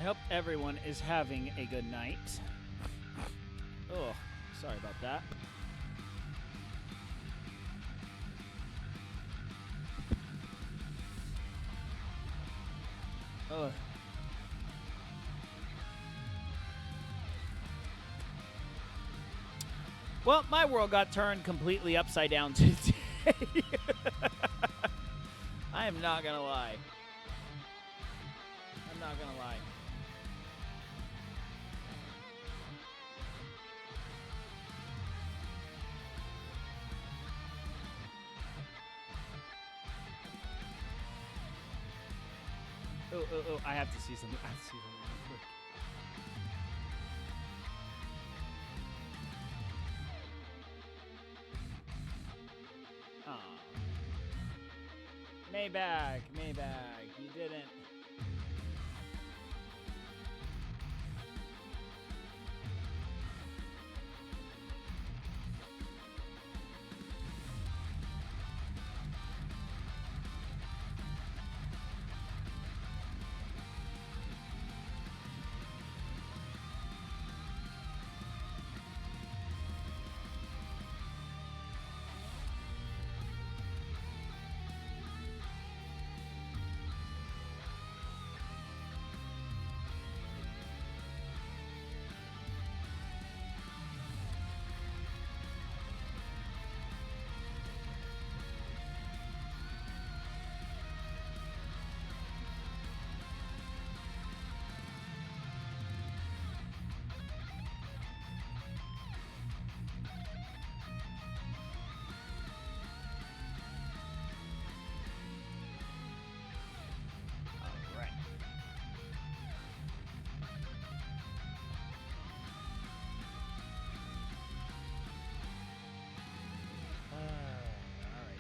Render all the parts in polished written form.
hope everyone is having a good night. Oh, sorry about that. Ugh. Well, my world got turned completely upside down today. I am not gonna lie. I'm not gonna lie. Oh, I have to see something. I have to see something real quick. Aw. Maybach, you didn't.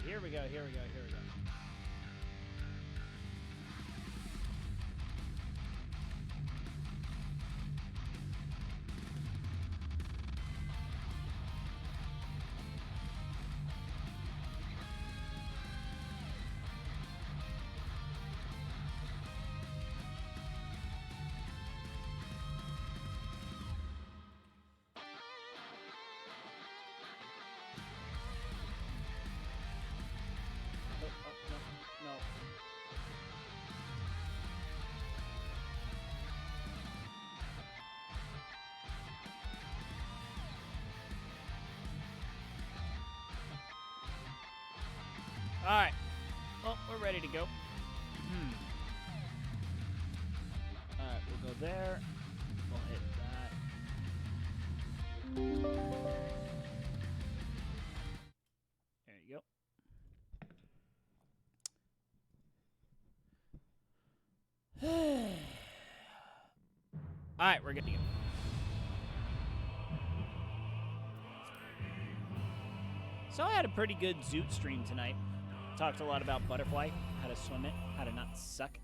Here we go. No. All right. Well, we're ready to go. All right, we'll go there. We'll hit that. There you go. All right, we're good to go. So I had a pretty good Zoot stream tonight. Talked a lot about butterfly, how to swim it, how to not suck.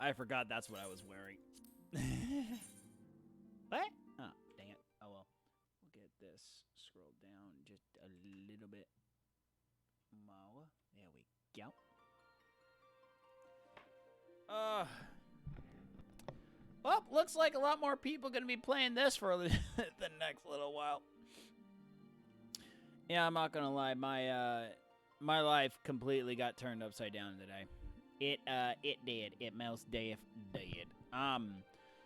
I forgot that's what I was wearing. What? Oh, dang it. Oh, well. We'll get this. Scroll down just a little bit more. There we go. Well, looks like a lot more people going to be playing this for the next little while. Yeah, I'm not going to lie. My life completely got turned upside down today. It did. It most did.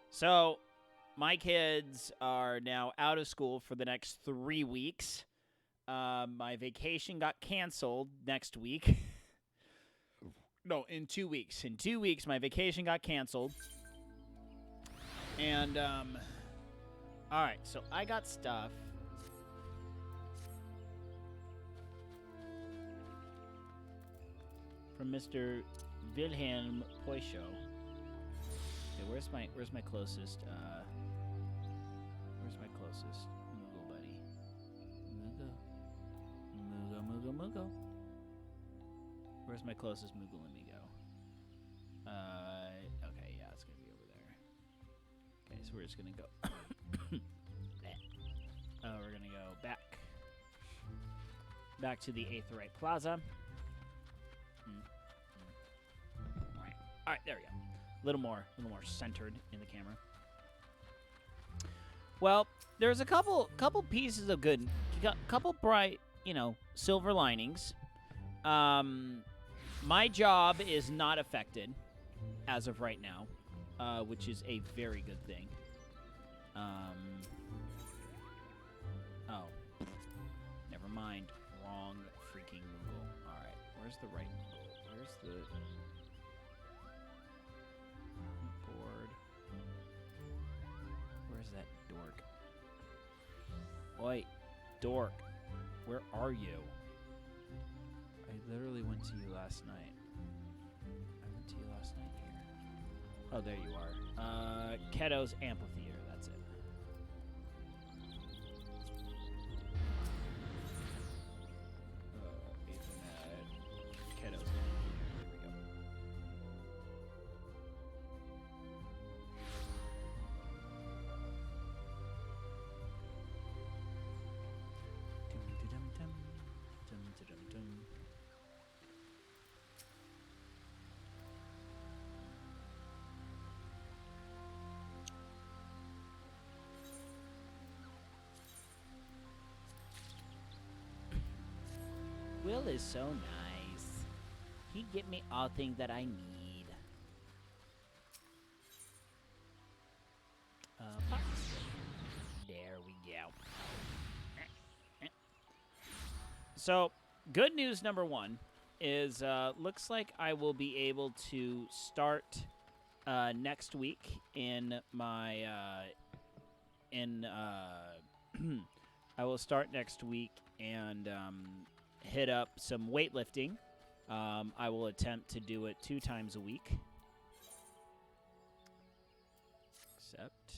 So my kids are now out of school for the next 3 weeks. My vacation got canceled next week. No, in 2 weeks. In 2 weeks, my vacation got canceled. And, alright, so I got stuff. From Mr. Wilhelm Poisho. Okay, where's my closest, where's my closest Moogle buddy? Moogle. Where's my closest Moogle Amigo? Okay, yeah, it's gonna be over there. Okay, so we're just gonna go. We're gonna go back to the Aetheryte Plaza. All right, there we go. A little more centered in the camera. Well, there's a couple pieces of good, couple bright, silver linings. My job is not affected as of right now, which is a very good thing. Oh, never mind. Wrong freaking Google. All right, where's the right Google? Where's the board? Where's that dork? Oi, dork, where are you? I literally went to you last night. I went to you last night here. Oh, there you are. Keto's Amphitheater, that's it. Ethernet, Keto's Amphitheater, here we go. Will is so nice. He get me all things that I need. There we go. So, good news number one is looks like I will be able to start next week in my I will start next week and hit up some weightlifting. I will attempt to do it 2 times a week. Except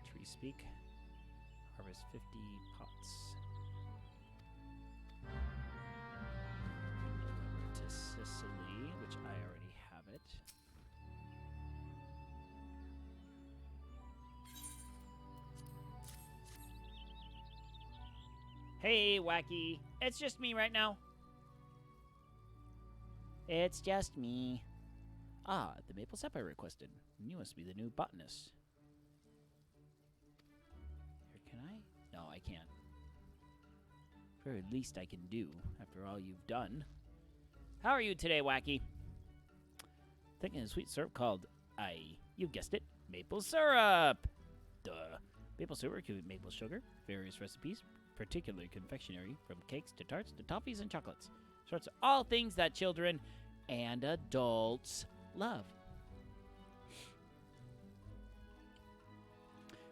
tree speak. Harvest 50 pots. Deliver to Sicily, which I already have it. Hey, Wacky. It's just me right now. It's just me. Ah, the maple sap I requested. You must be the new botanist. Here, can I? No, I can't. Very least I can do, after all you've done. How are you today, Wacky? Thinking of sweet syrup called, you guessed it, maple syrup. Duh. Maple syrup with maple sugar, various recipes, particularly confectionery, from cakes to tarts to toffees and chocolates. Sorts of all things that children and adults love.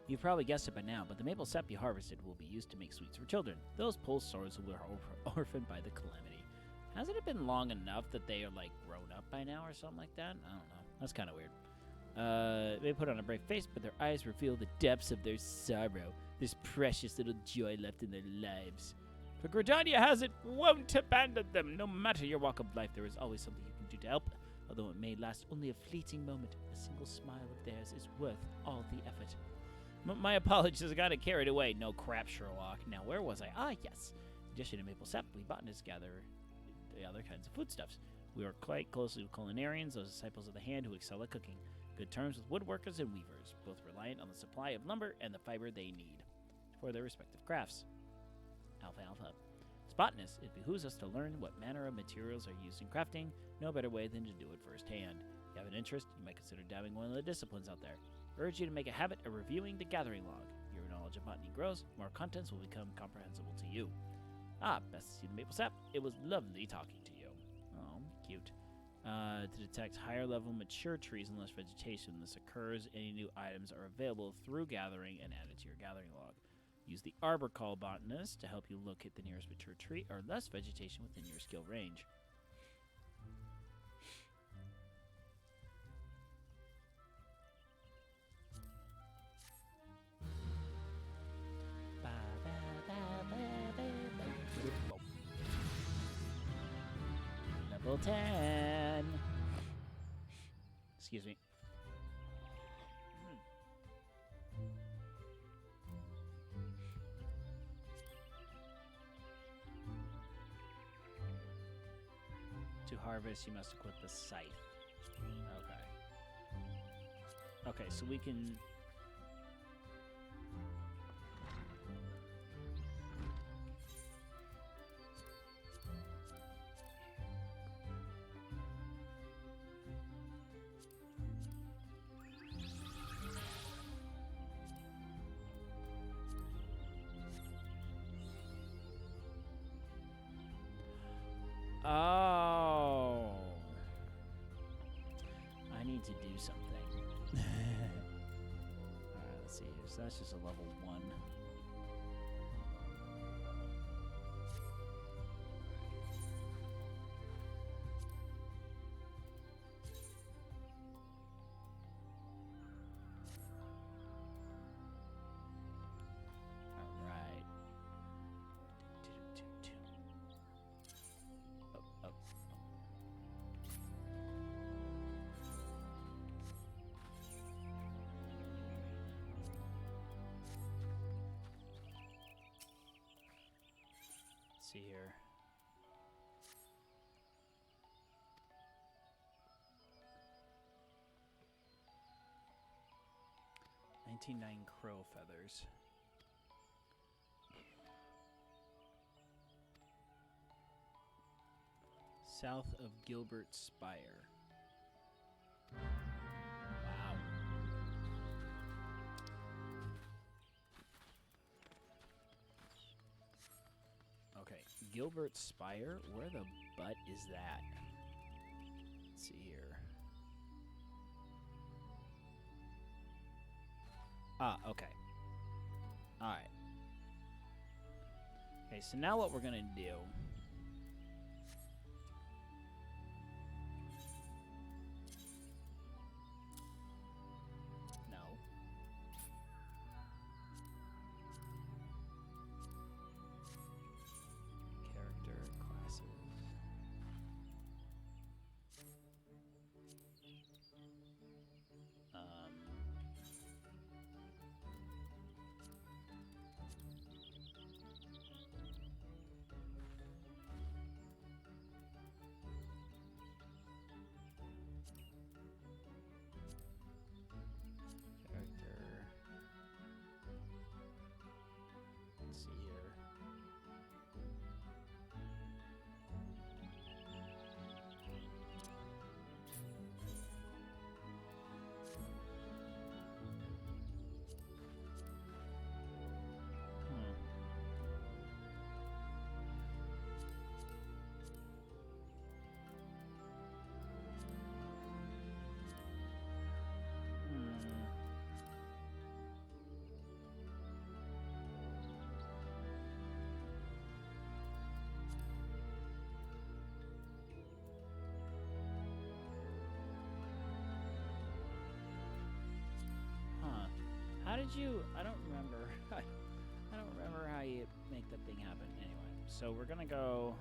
You've probably guessed it by now, but the maple sap you harvested will be used to make sweets for children. Those poor souls who were orphaned by the calamity. Hasn't it been long enough that they are, like, grown up by now or something like that? I don't know. That's kind of weird. They put on a brave face, but their eyes reveal the depths of their sorrow. There's precious little joy left in their lives. For Gridania has it, won't abandon them. No matter your walk of life, there is always something you can do to help. Although it may last only a fleeting moment, a single smile of theirs is worth all the effort. My apologies, I got carried away. No crap, Sherlock. Now, where was I? Ah, yes. In addition to maple sap, we botanists gather the other kinds of foodstuffs. We work quite closely with culinarians, those disciples of the hand who excel at cooking. Good terms with woodworkers and weavers, both reliant on the supply of lumber and the fiber they need for their respective crafts. Alpha, alpha. As botanists, it behooves us to learn what manner of materials are used in crafting. No better way than to do it firsthand. If you have an interest, you might consider dabbling one of the disciplines out there. I urge you to make a habit of reviewing the gathering log. Your knowledge of botany grows, more contents will become comprehensible to you. Ah, best to see the maple sap. It was lovely talking to you. Oh, cute. To detect higher level mature trees and less vegetation, this occurs. Any new items are available through gathering and added to your gathering log. Use the Arbor Call botanist to help you locate the nearest mature tree or less vegetation within your skill range. Level 10. Excuse me. To harvest, you must equip the scythe. Okay. Okay, so we can... Oh. I need to do something. Alright, let's see here. So that's just a level 1. Alright. Oh, oh. Let's see here. $19.9 crow feathers. South of Gilbert Spire. Wow. Okay, Gilbert Spire? Where the butt is that? Let's see here. Ah, okay. Alright. Okay, so now what we're gonna do... No. Character, classes... Character... Let's see here. How did you... I don't remember. I don't remember how you make that thing happen. Anyway, so we're gonna go...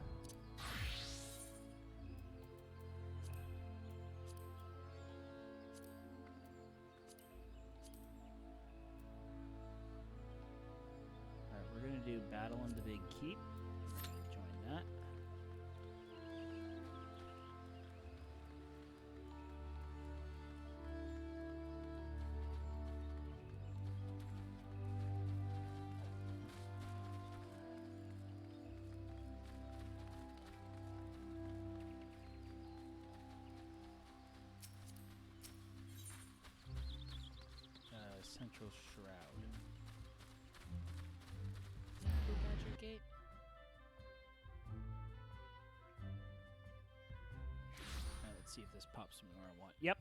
Alright, we're gonna do Battle in the Big Keep. Join that. Central Shroud. Blue Badger Gate. Alright, let's see if this pops me where I want. Yep,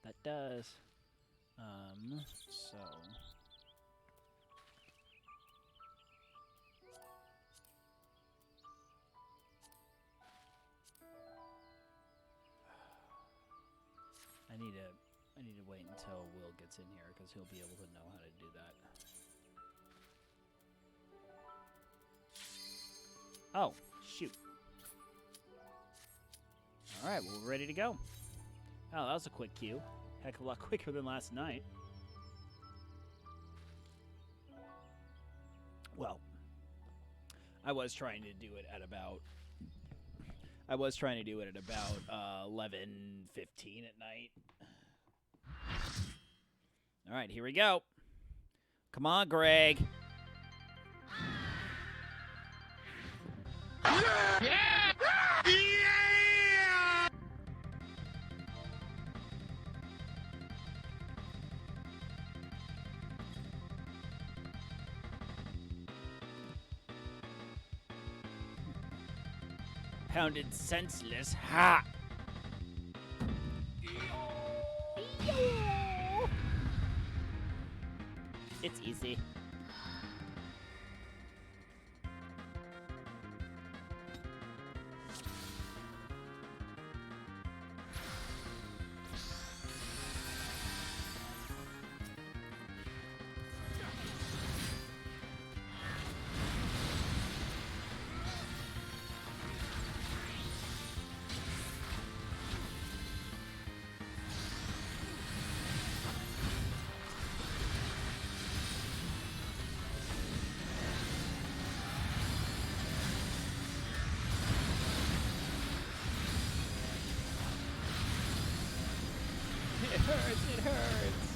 that does. So... I need to wait until Will gets in here, because he'll be able to know how to do that. Oh, shoot. Alright, well, we're ready to go. Oh, that was a quick queue. Heck of a lot quicker than last night. Well, I was trying to do it at about... I was trying to do it at about 11:15 at night. All right, here we go. Come on, Greg. Yeah! Pounded senseless. Ha! It's easy. It hurts, it hurts.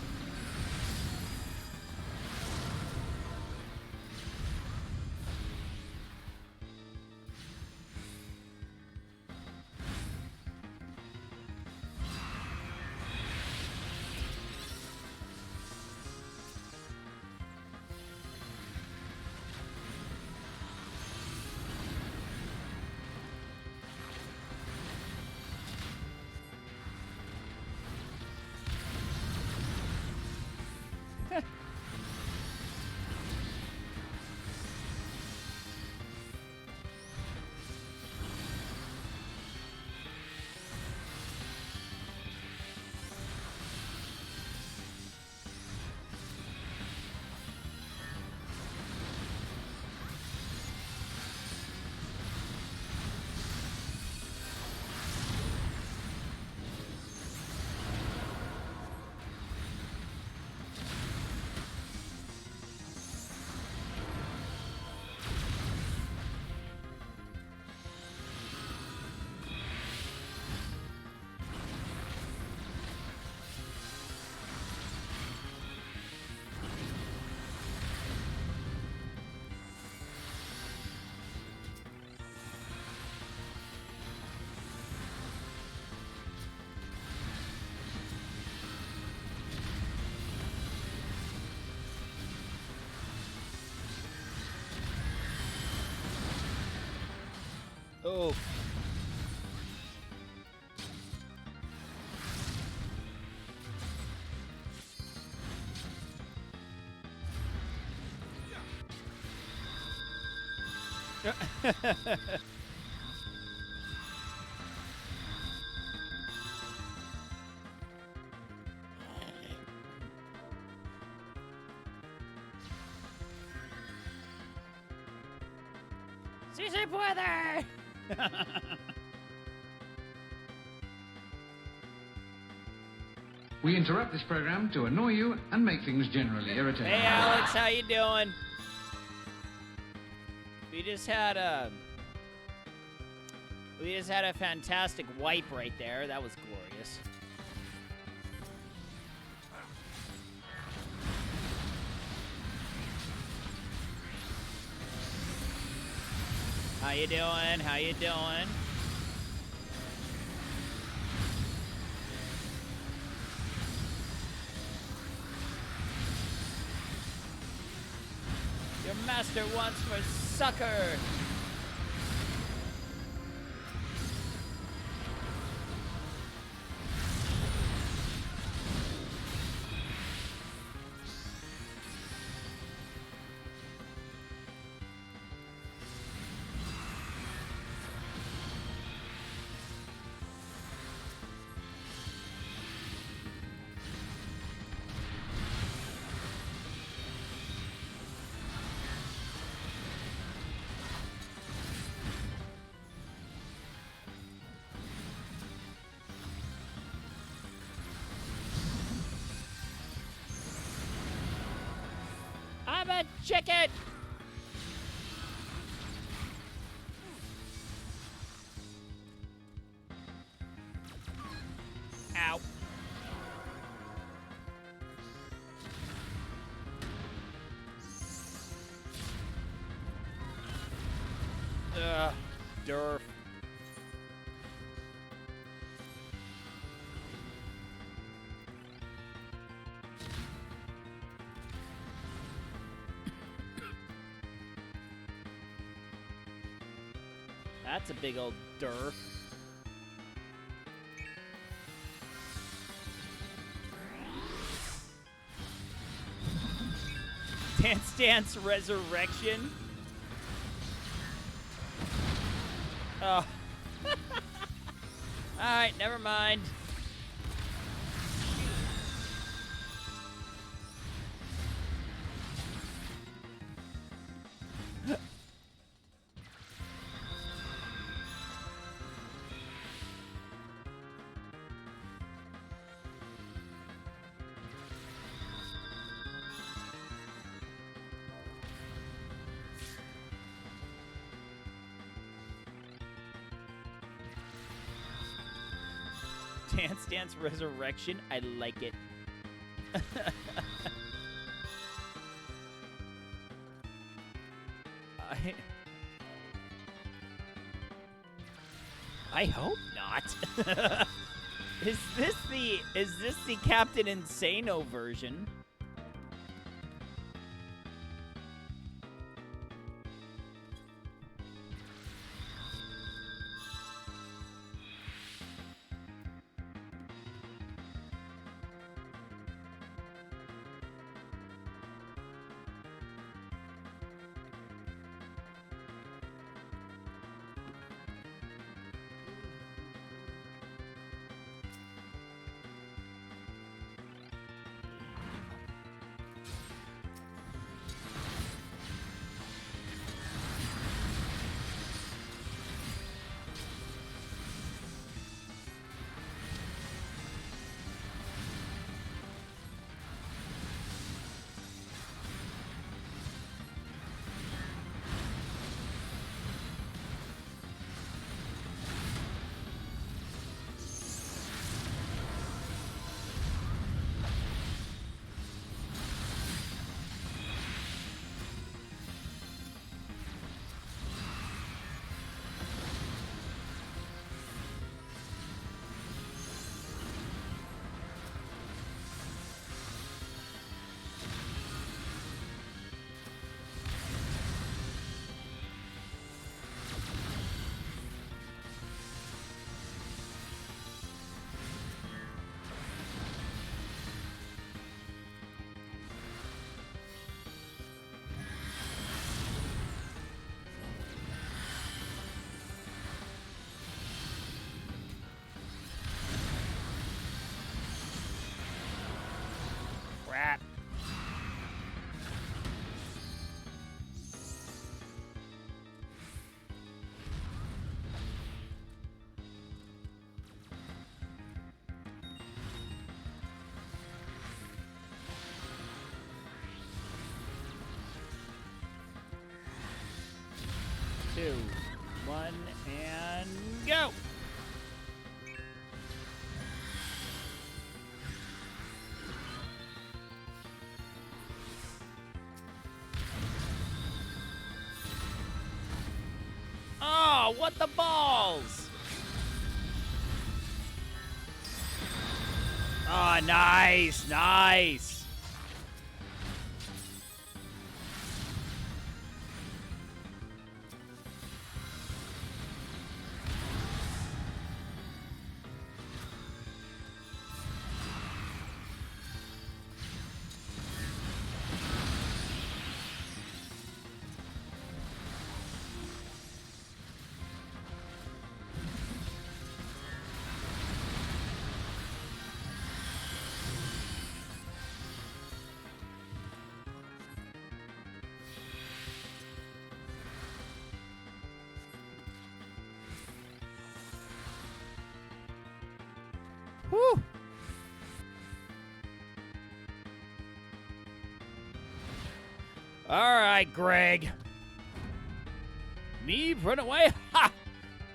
Oh. ¡Sí se puede! We interrupt this program to annoy you and make things generally irritating. Hey, Alex, how you doing? We just had a fantastic wipe right there. That was glorious. How you doing? How you doing? Your master wants for sucker. I'm a chicken! Ow. Durf. That's a big old Durf. Dance Dance Resurrection. Oh. Alright, never mind. Dance Dance Resurrection. I like it. I hope not. Is this the Captain Insano version? Crap. Two, one, and go! Oh, what the balls? Oh, nice, nice. Whew. All right, Greg. Me run away? Ha!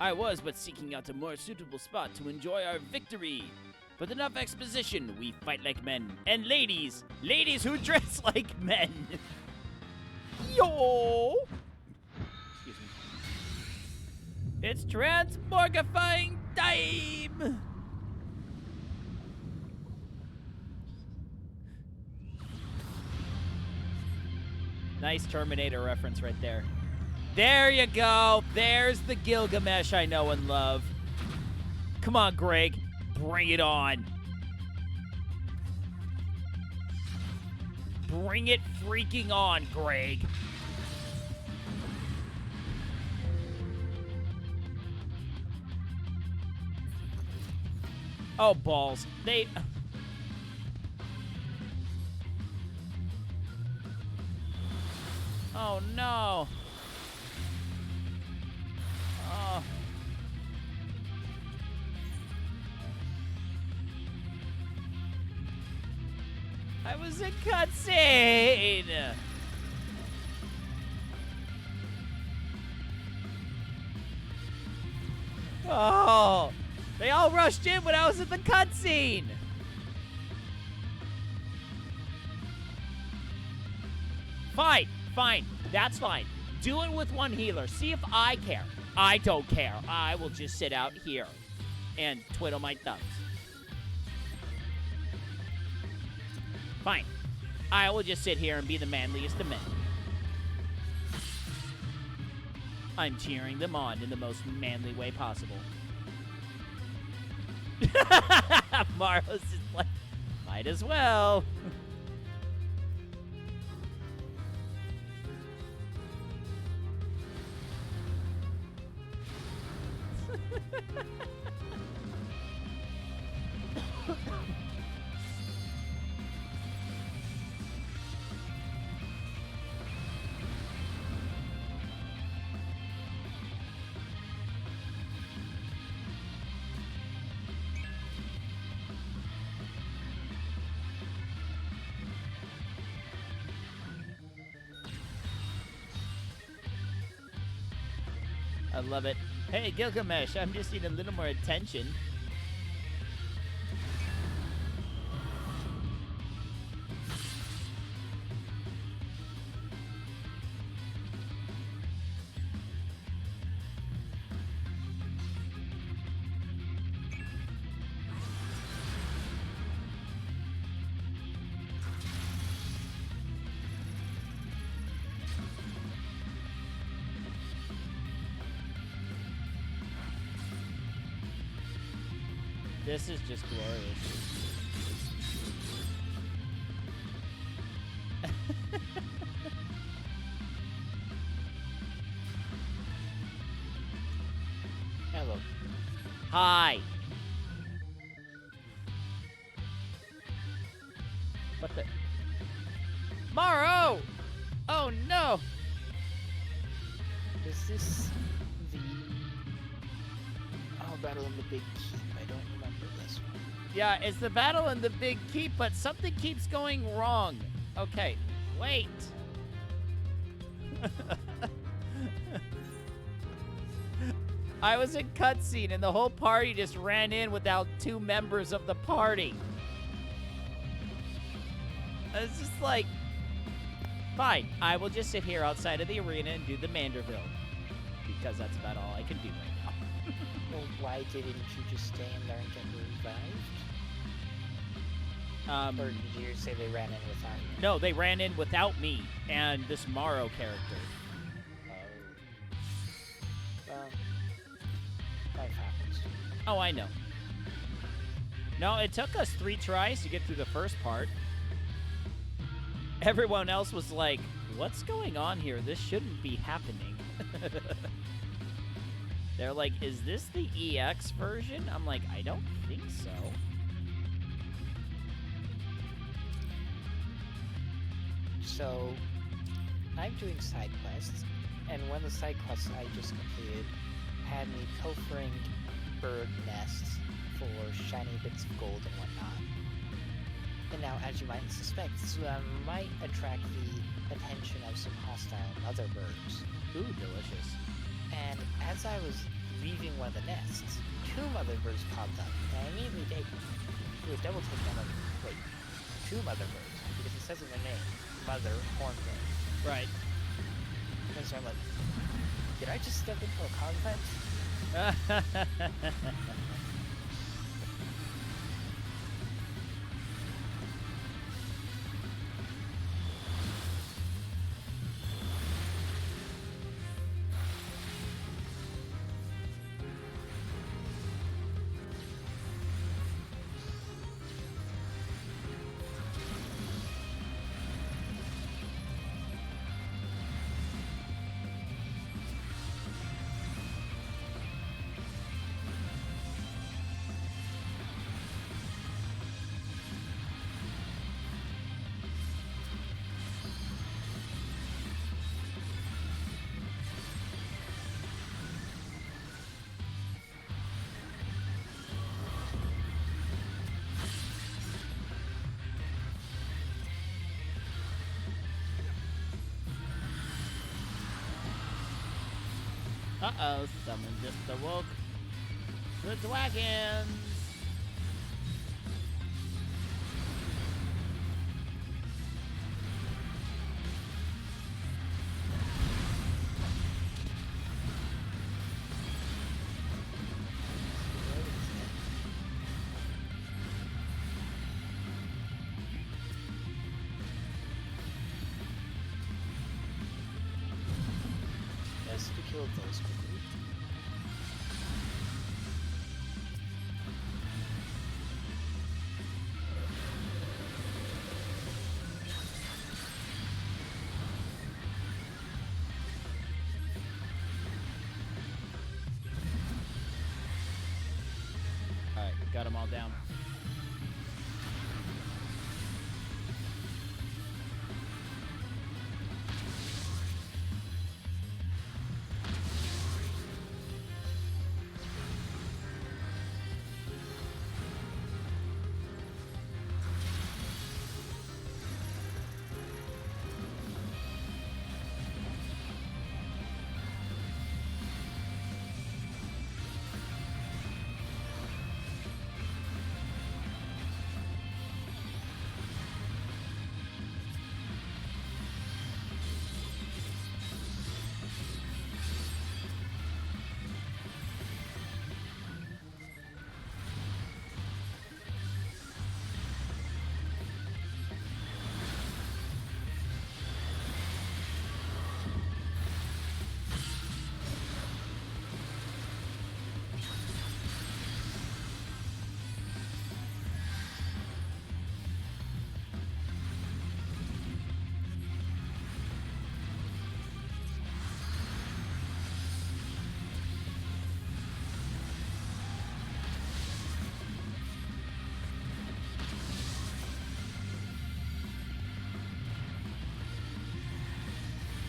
I was but seeking out a more suitable spot to enjoy our victory. With enough exposition, we fight like men. And ladies who dress like men. Yo! Excuse me. It's transmorgifying time! Nice Terminator reference right there. There you go. There's the Gilgamesh I know and love. Come on, Greg. Bring it on. Bring it freaking on, Greg. Oh, balls. Oh, no. Oh. I was in cutscene. Oh. They all rushed in when I was in the cutscene. Fine. Fine. That's fine. Do it with one healer. See if I care. I don't care. I will just sit out here and twiddle my thumbs. Fine. I will just sit here and be the manliest of men. I'm cheering them on in the most manly way possible. Maros is like, might as well. I love it. Hey, Gilgamesh, I'm just needing a little more attention. This is just glorious. Hello. Hi. What the? Maro! Oh no! Is this the Battle in the Big Keep? I don't remember this one. Yeah, it's the battle in the Big Keep, but something keeps going wrong. Okay, wait. I was in cutscene and the whole party just ran in without 2 members of the party. It's just like, fine, I will just sit here outside of the arena and do the Manderville. Because that's about all I can do right now. Well, why didn't you just stay in there and get revived? Or did you say they ran in without you? No, they ran in without me and this Morrow character. Well, life happens. Oh, I know. No, it took us 3 tries to get through the first part. Everyone else was like, what's going on here? This shouldn't be happening. They're like, is this the EX version? I'm like, I don't think so. So, I'm doing side quests, and one of the side quests I just completed had me pilfering bird nests for shiny bits of gold and whatnot. And now, as you might suspect, this might attract the attention of some hostile mother birds. Ooh, delicious. And as I was leaving one of the nests, 2 mother birds popped up, and I immediately do a double take on them. Wait, 2 mother birds, because it says in their name, mother hornbill. Right. And so I'm like, did I just step into a convent? Uh-oh, someone just awoke the dragons. Yes, we killed those quickly. Alright, got them all down.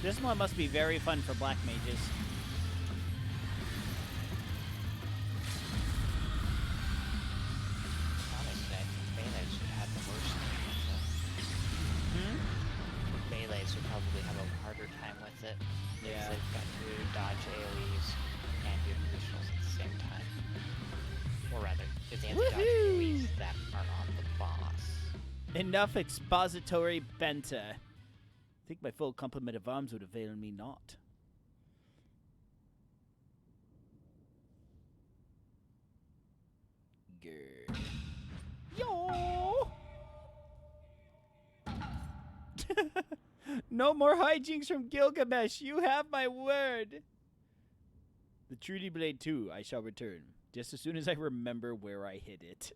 This one must be very fun for black mages. Honestly, I think melees would have the worst time with it. Melees would probably have a harder time with it. Yeah. If they've got to dodge AoEs and do conditionals at the same time. Or rather, if they have to dodge AoEs that are on the boss. Enough expository benta. I think my full complement of arms would avail me not. Grr. Yo! No more hijinks from Gilgamesh. You have my word. The Trudy Blade 2, I shall return. Just as soon as I remember where I hid it.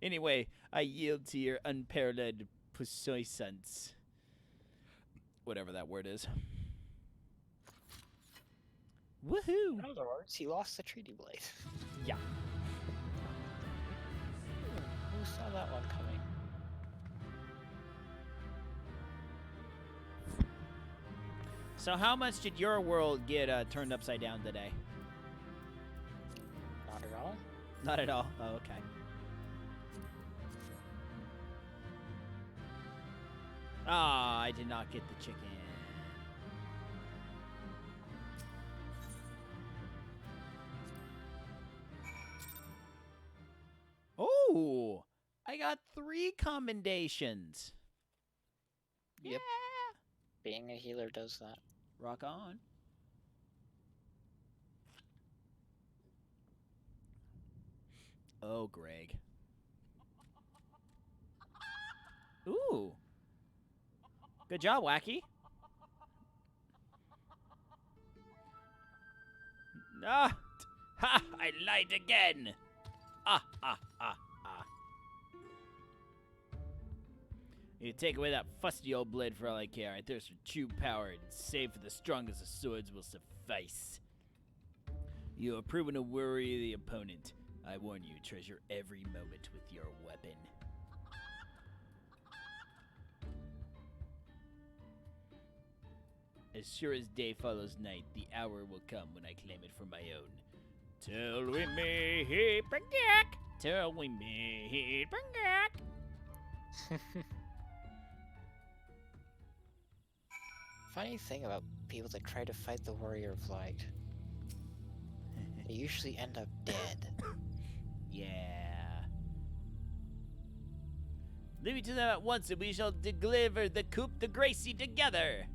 Anyway, I yield to your unparalleled puissance. Whatever that word is. Woohoo! In other words, he lost the treaty blade. Yeah. Who saw that one coming? So how much did your world get turned upside down today? Not at all. Not at all. Oh, okay. Ah, I did not get the chicken. Ooh, I got 3 commendations. Yep. Yeah. Being a healer does that. Rock on. Oh, Greg. Ooh. Good job, Wacky. Ah! Ha! I lied again! Ah, ah, ah, ah. You take away that fusty old blade for all I care. I thirst for true power, and save for the strongest of swords will suffice. You have proven to worry the opponent. I warn you, treasure every moment with your weapon. As sure as day follows night, the hour will come when I claim it for my own. Till we meet again. Till we meet again. Funny thing about people that try to fight the Warrior of Light. They usually end up dead. Yeah. Leave me to them at once, and we shall deliver the Coupe de Gracie together.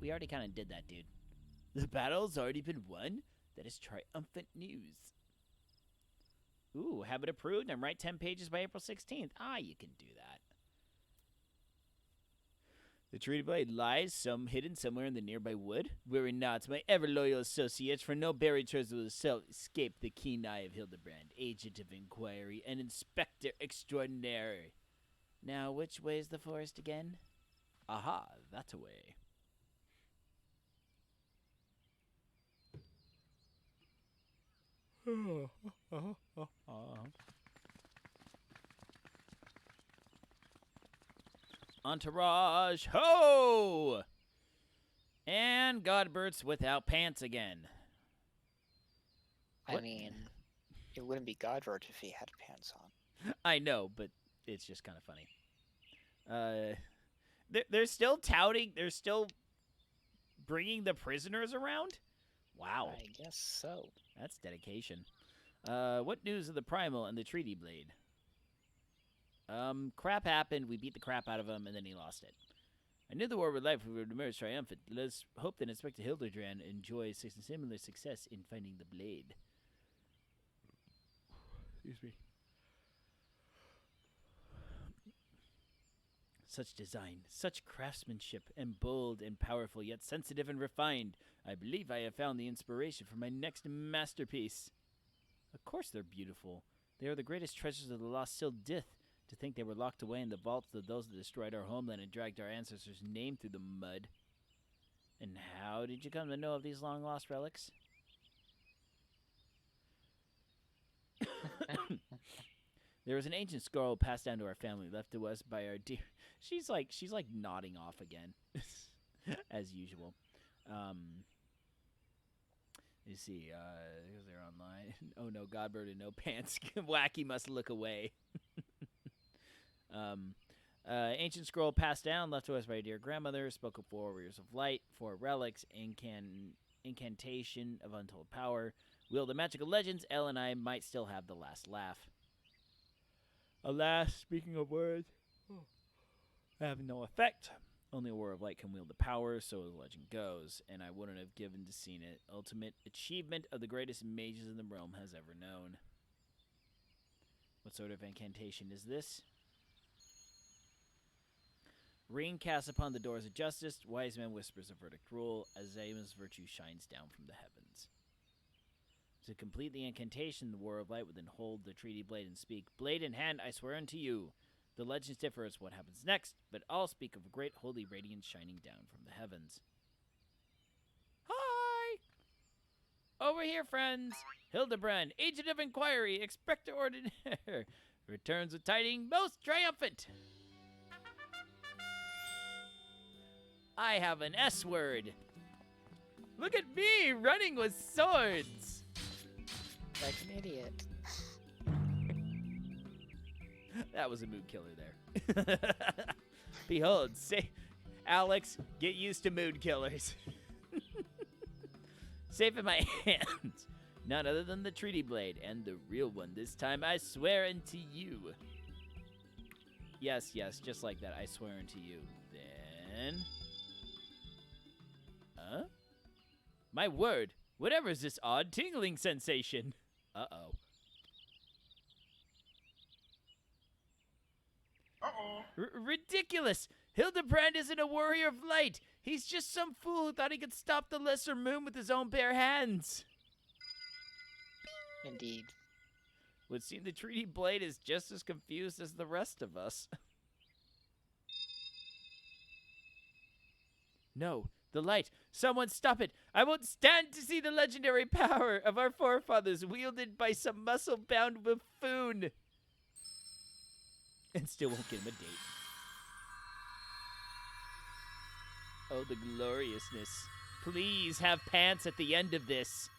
We already kind of did that, dude. The battle's already been won? That is triumphant news. Ooh, have it approved and write 10 pages by April 16th. Ah, you can do that. The treaty blade lies hidden somewhere in the nearby wood. Worry not, my ever-loyal associates, for no buried treasure will escape the keen eye of Hildebrand, agent of inquiry and inspector extraordinary. Now, which way is the forest again? Aha, that way. Entourage, ho! And Godbert's without pants again. I What? mean, it wouldn't be Godvard if he had pants on. I know, but it's just kind of funny. They're still touting, they're still bringing the prisoners around? Wow, I guess so. that's dedication. What news of the Primal and the Treaty Blade? Crap happened, we beat the crap out of him, and then he lost it. I knew the war would life would emerge triumphant. Let's hope that Inspector Hildebrand enjoys similar success in finding the blade. Excuse me. Such design, such craftsmanship, and bold and powerful, yet sensitive and refined. I believe I have found the inspiration for my next masterpiece. Of course they're beautiful. They are the greatest treasures of the lost Sildith. To think they were locked away in the vaults of those that destroyed our homeland and dragged our ancestors' name through the mud. And how did you come to know of these long-lost relics? There was an ancient scroll passed down to our family, left to us by our dear... She's like nodding off again, as usual. You see, is there online? Oh no, Godbird and no pants. Wacky must look away. Ancient scroll passed down, left to us by our dear grandmother, spoke of 4 warriors of light, 4 relics, incantation of untold power, wield the magical legends. Elle and I might still have the last laugh. Alas, speaking of words, have no effect. Only a war of light can wield the power, so the legend goes, and I wouldn't have given to seen it. Ultimate achievement of the greatest mages in the realm has ever known. What sort of incantation is this? Ring casts upon the doors of justice. Wise man whispers a verdict rule as Zaima's virtue shines down from the heavens. To complete the incantation, the War of Light would then hold the treaty blade and speak, "Blade in hand, I swear unto you." The legends differ as what happens next, but all speak of a great holy radiance shining down from the heavens. Hi! Over here, friends! Hildebrand, agent of inquiry, expector ordinaire, returns with tidings most triumphant. I have an S word. Look at me running with swords. Like an idiot. That was a mood killer there. Behold, say, Alex, get used to mood killers. Safe in my hands. None other than the treaty blade, and the real one this time, I swear unto you. Yes, just like that, I swear unto you. Then... Huh? My word, whatever is this odd tingling sensation? Uh-oh. Ridiculous! Hildebrand isn't a warrior of light. He's just some fool who thought he could stop the lesser moon with his own bare hands. Indeed. Would seem the treaty blade is just as confused as the rest of us. No, the light. Someone stop it. I won't stand to see the legendary power of our forefathers wielded by some muscle-bound buffoon. And still won't get him a date. Oh, the gloriousness. Please have pants at the end of this.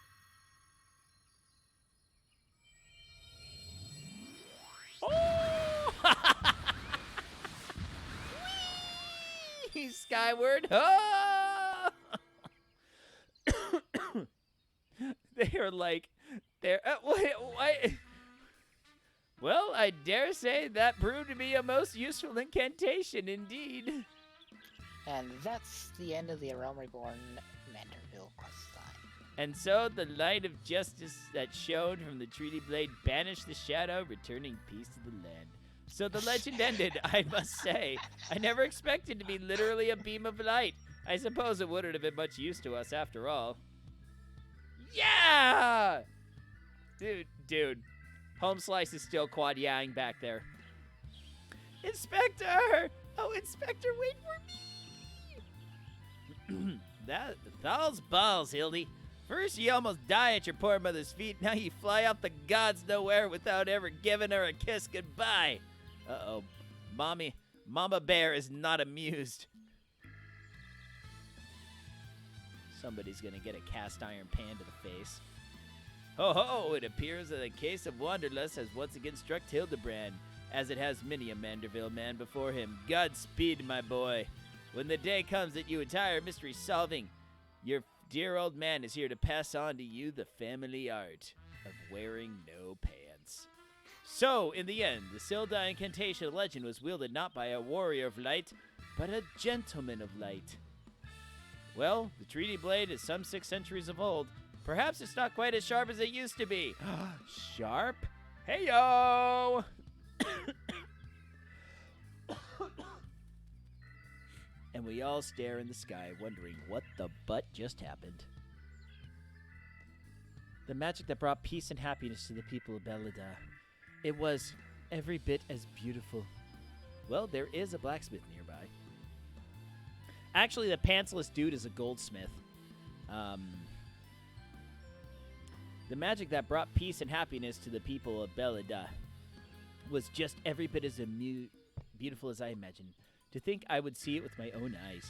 Oh! Whee! Skyward. Oh! They're like, what? Well, I dare say that proved to be a most useful incantation indeed. And that's the end of the Realm Reborn Manderville questline. And so the light of justice that shone from the treaty blade banished the shadow, returning peace to the land. So the legend ended, I must say. I never expected to be literally a beam of light. I suppose it wouldn't have been much use to us after all. Yeah! Dude. Home Slice is still quad yang back there. Inspector! Oh, Inspector, wait for me! Those balls, Hildy. First you almost die at your poor mother's feet, now you fly off the gods nowhere without ever giving her a kiss goodbye. Uh-oh. Mama Bear is not amused. Somebody's gonna get a cast iron pan to the face. Ho ho! It appears that the case of Wanderlust has once again struck Hildebrand, as it has many a Manderville man before him. Godspeed, my boy. When the day comes that you retire mystery solving, your dear old man is here to pass on to you the family art of wearing no pants. So, in the end, the Silda incantation legend was wielded not by a warrior of light, but a gentleman of light. Well, the treaty blade is some 6 centuries of old. Perhaps it's not quite as sharp as it used to be. Sharp? Hey-yo! And we all stare in the sky, wondering what the butt just happened. The magic that brought peace and happiness to the people of Belida. It was every bit as beautiful. Well, there is a blacksmith nearby. Actually, the pantsless dude is a goldsmith. The magic that brought peace and happiness to the people of Belida was just every bit as beautiful as I imagined. To think I would see it with my own eyes.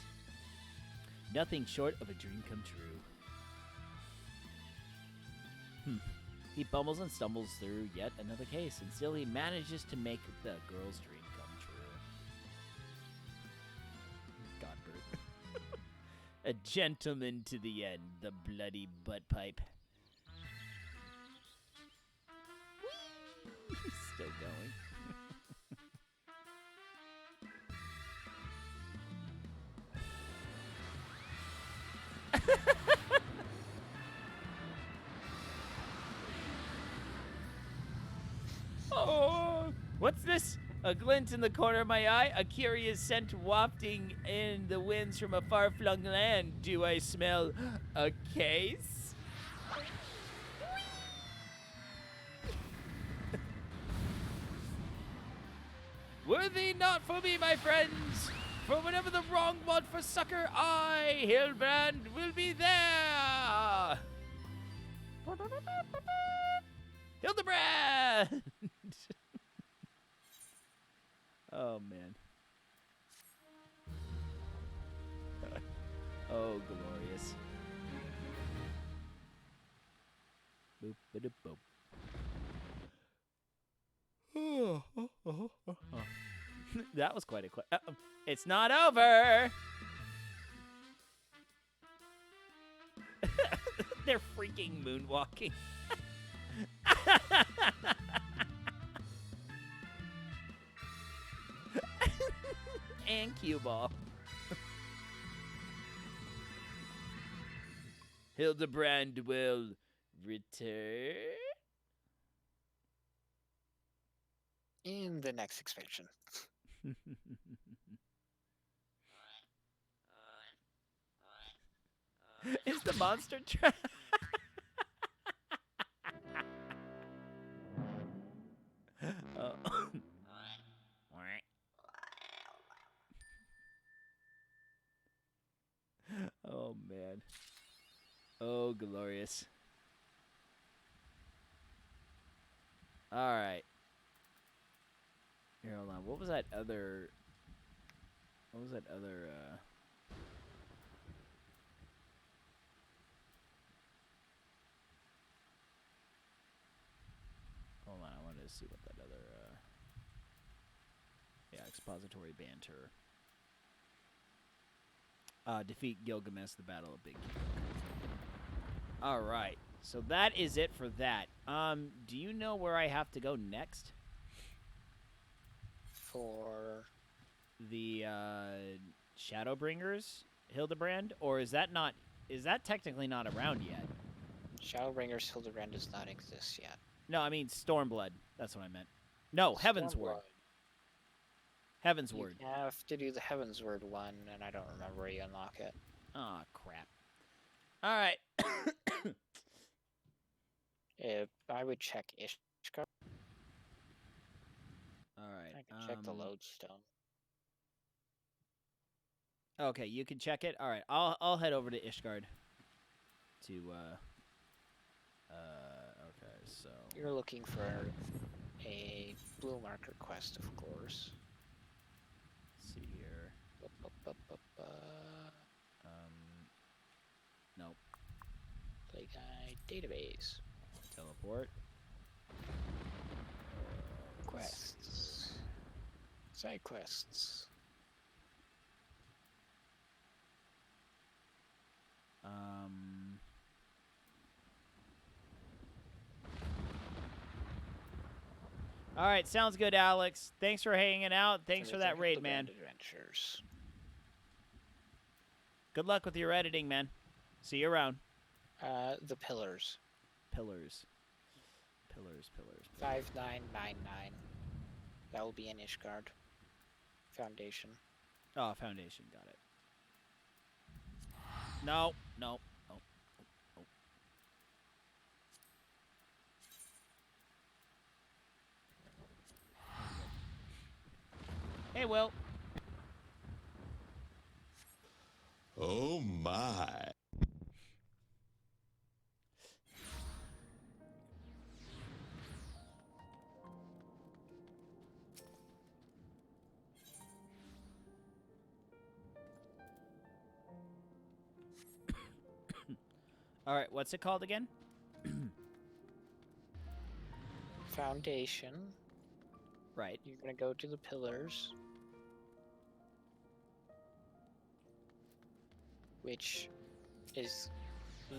Nothing short of a dream come true. He bumbles and stumbles through yet another case, and still he manages to make the girl's dream come true. Godbert. A gentleman to the end, the bloody butt pipe. He's still going. Oh, what's this? A glint in the corner of my eye, a curious scent wafting in the winds from a far-flung land. Do I smell a case? Worthy not for me, my friends, for whenever the wrong want for succor, I, Hildebrand, will be there. Hildebrand! Oh, man. Oh, glorious. Boop, ba-doop, boop. That was quite a it's not over. They're freaking moonwalking. And cue ball. Hildebrand will return. In the next expansion. Is the monster trap? Oh. Oh, man. Oh, glorious. All right. Here, hold on. What was that other... Hold on, I wanted to see what that other... Yeah, expository banter. Defeat Gilgamesh, the Battle of Big King. All right. So that is it for that. Do you know where I have to go next? For The Shadowbringers, Hildebrand? Or is that not... Is that technically not around yet? Shadowbringers Hildebrand does not exist yet. No, I mean Stormblood. That's what I meant. No, Heavensward. Heavensward. You have to do the Heavensward one, and I don't remember where you unlock it. Aw, crap. All right. I would check Ishkar. All right. I can check the lodestone. Okay, you can check it. All right, I'll head over to Ishgard. To okay, so You're looking for a blue marker quest, of course. let's see here. Nope. Play guide database. Teleport. Quests. Side quests. All right, sounds good, Alex. Thanks for hanging out. Thanks for that raid, man. Adventures. Good luck with your editing, man. See you around. The pillars. Pillars. 5999. That will be in Ishgard. Foundation. Oh, Foundation, got it. No. Hey, Will. Oh my. All right, what's it called again? Foundation. Right. You're gonna go to the pillars. Which is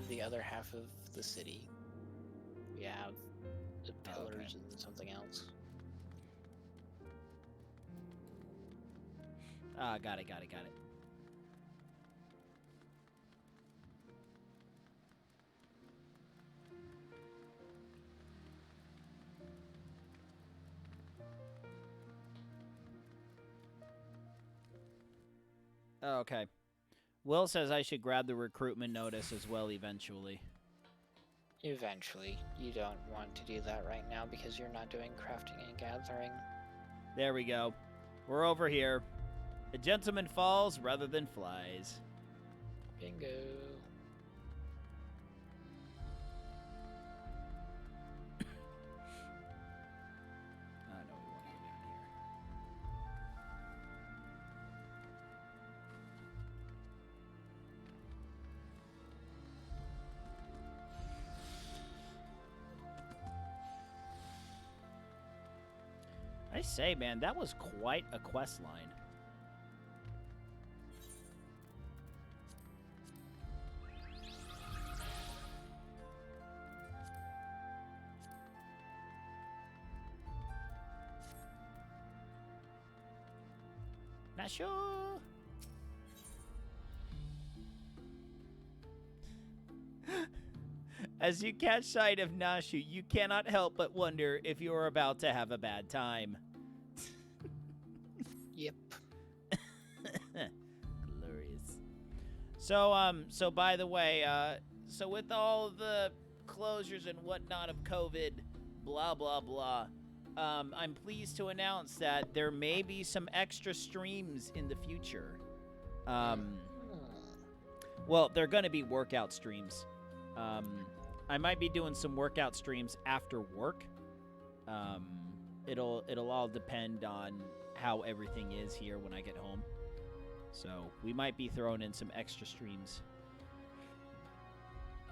the other half of the city. We have the pillars and something else. Ah, got it. Okay. Will says I should grab the recruitment notice as well eventually. Eventually. You don't want to do that right now because you're not doing crafting and gathering. There we go. We're over here. A gentleman falls rather than flies. Bingo. I know we want to go down here. I say, man, that was quite a quest line. Nashu. As you catch sight of Nashu, you cannot help but wonder if you are about to have a bad time. Yep. Glorious. So by the way, so with all the closures and whatnot of COVID, blah blah blah, I'm pleased to announce that there may be some extra streams in the future. Well, they're gonna be workout streams. I might be doing some workout streams after work. It'll all depend on how everything is here when I get home. So we might be throwing in some extra streams.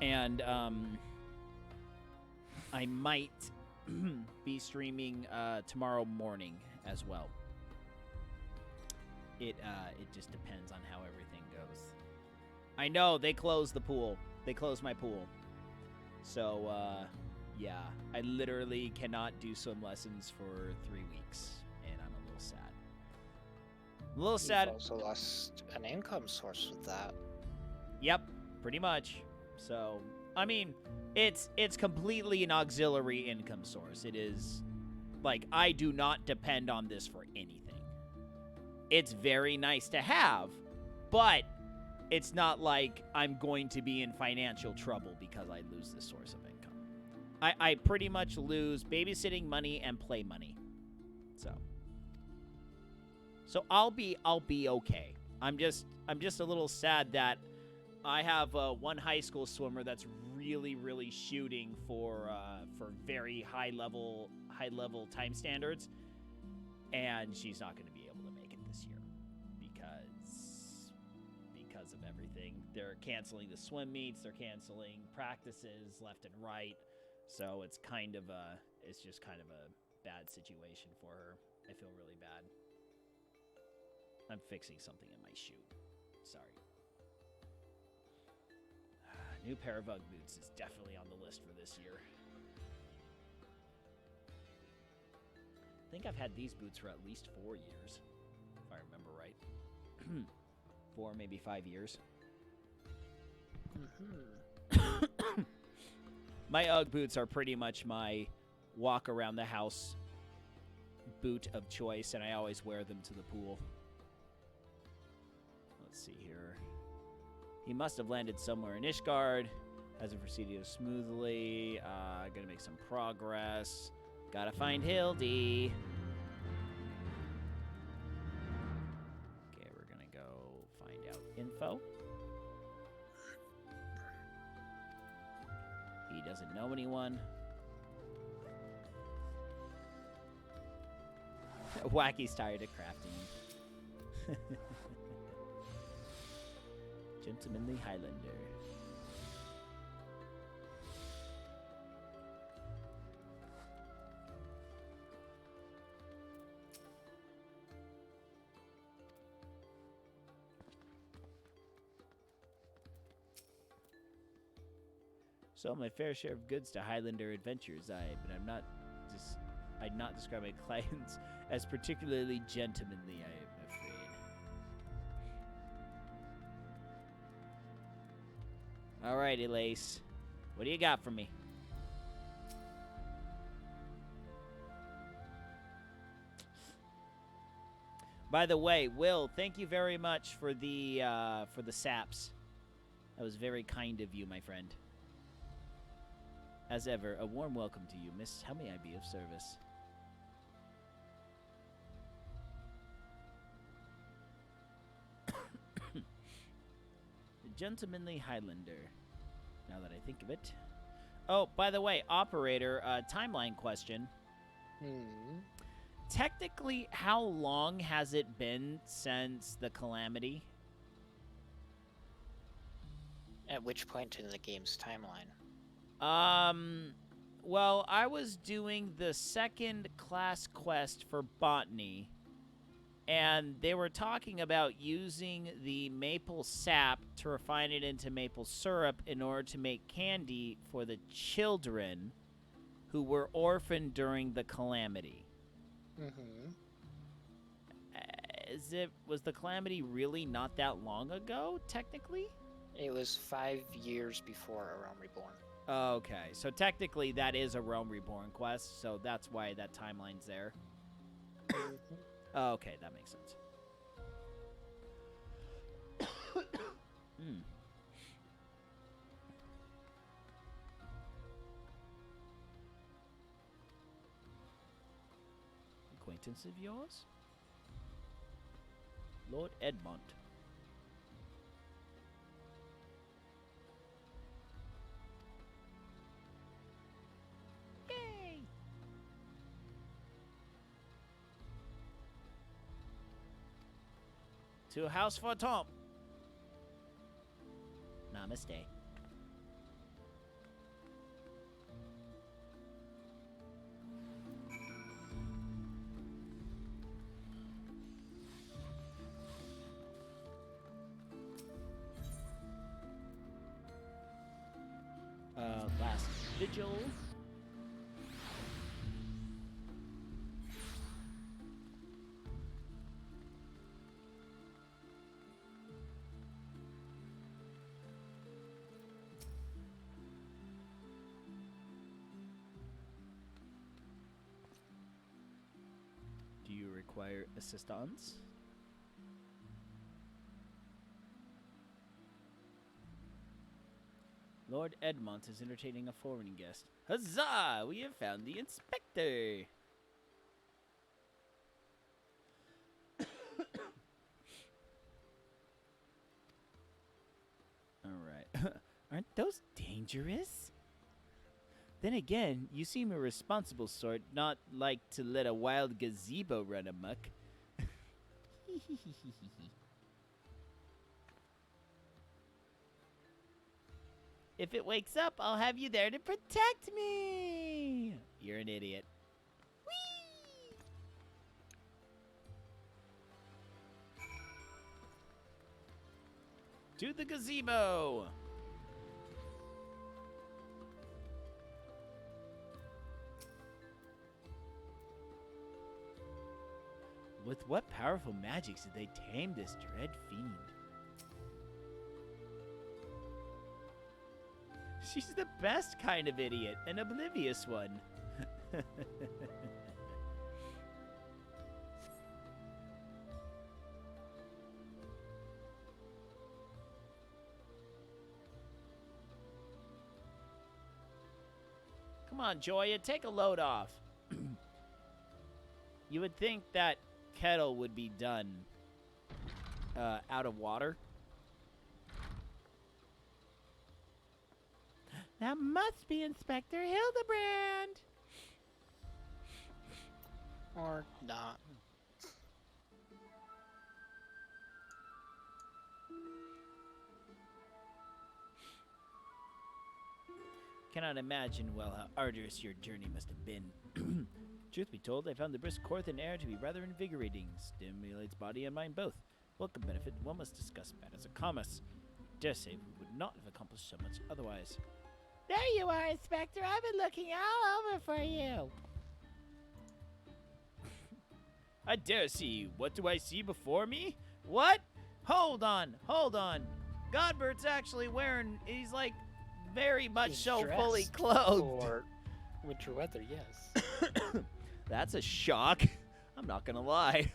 And I might be streaming tomorrow morning as well. It just depends on how everything goes. I know they closed the pool. They closed my pool. So yeah, I literally cannot do swim lessons for 3 weeks, and I'm a little sad. A little sad. You've also lost an income source with that. Yep, pretty much. So, I mean, it's completely an auxiliary income source. It is, like, I do not depend on this for anything. It's very nice to have, but it's not like I'm going to be in financial trouble because I lose this source of income. I pretty much lose babysitting money and play money. So I'll be okay. I'm just a little sad that I have one high school swimmer that's really shooting for very high level time standards, and she's not going to be able to make it this year because of everything. They're canceling the swim meets, they're canceling practices left and right. So it's just kind of a bad situation for her. I feel really bad. I'm fixing something in my shoe. Sorry. New pair of Ugg boots is definitely on the list for this year. I think I've had these boots for at least 4 years, if I remember right. 4, maybe 5 years. My Ugg boots are pretty much my walk around the house boot of choice, and I always wear them to the pool. Let's see here. He must have landed somewhere in Ishgard. Hasn't proceeded smoothly. Gonna make some progress. Gotta find Hildy. Okay, we're gonna go find out info. He doesn't know anyone. Wacky's tired of crafting. Gentlemanly Highlander. So my fair share of goods to Highlander adventures, but I'd not describe my clients as particularly gentlemanly, I am afraid. Alrighty, Lace. What do you got for me? By the way, Will, thank you very much for the saps. That was very kind of you, my friend. As ever, a warm welcome to you, Miss. How may I be of service? The Gentlemanly Highlander. Now that I think of it. Oh, by the way, operator, timeline question. Technically, how long has it been since the calamity? At which point in the game's timeline? Well, I was doing the second class quest for botany, and they were talking about using the maple sap to refine it into maple syrup in order to make candy for the children who were orphaned during the calamity. Was the calamity really not that long ago, technically? It was 5 years before A Realm Reborn. Okay, so technically that is a Realm Reborn quest, so that's why that timeline's there. Okay, that makes sense. Acquaintance of yours? Lord Edmont. Yay! To a house for Tom. Namaste. Last vigil. Do you require assistance? Lord Edmont is entertaining a foreign guest. Huzzah! We have found the inspector! Alright. Aren't those dangerous? Then again, you seem a responsible sort, not like to let a wild gazebo run amok. If it wakes up, I'll have you there to protect me! You're an idiot. Whee! To the gazebo! With what powerful magics did they tame this dread fiend? She's the best kind of idiot, an oblivious one. Come on, Joya, take a load off. You would think that kettle would be done out of water. That must be Inspector Hildebrand. Or not. Cannot imagine well how arduous your journey must have been. Truth be told, I found the brisk Corthan air to be rather invigorating. Stimulates body and mind both. Welcome benefit, one must discuss matters of commerce. Dare say we would not have accomplished so much otherwise. There you are, Inspector. I've been looking all over for you. I dare see you. What do I see before me? What? Hold on. Godbert's actually wearing, he's like very much He's so dressed fully clothed. For winter weather, yes. That's a shock. I'm not gonna lie.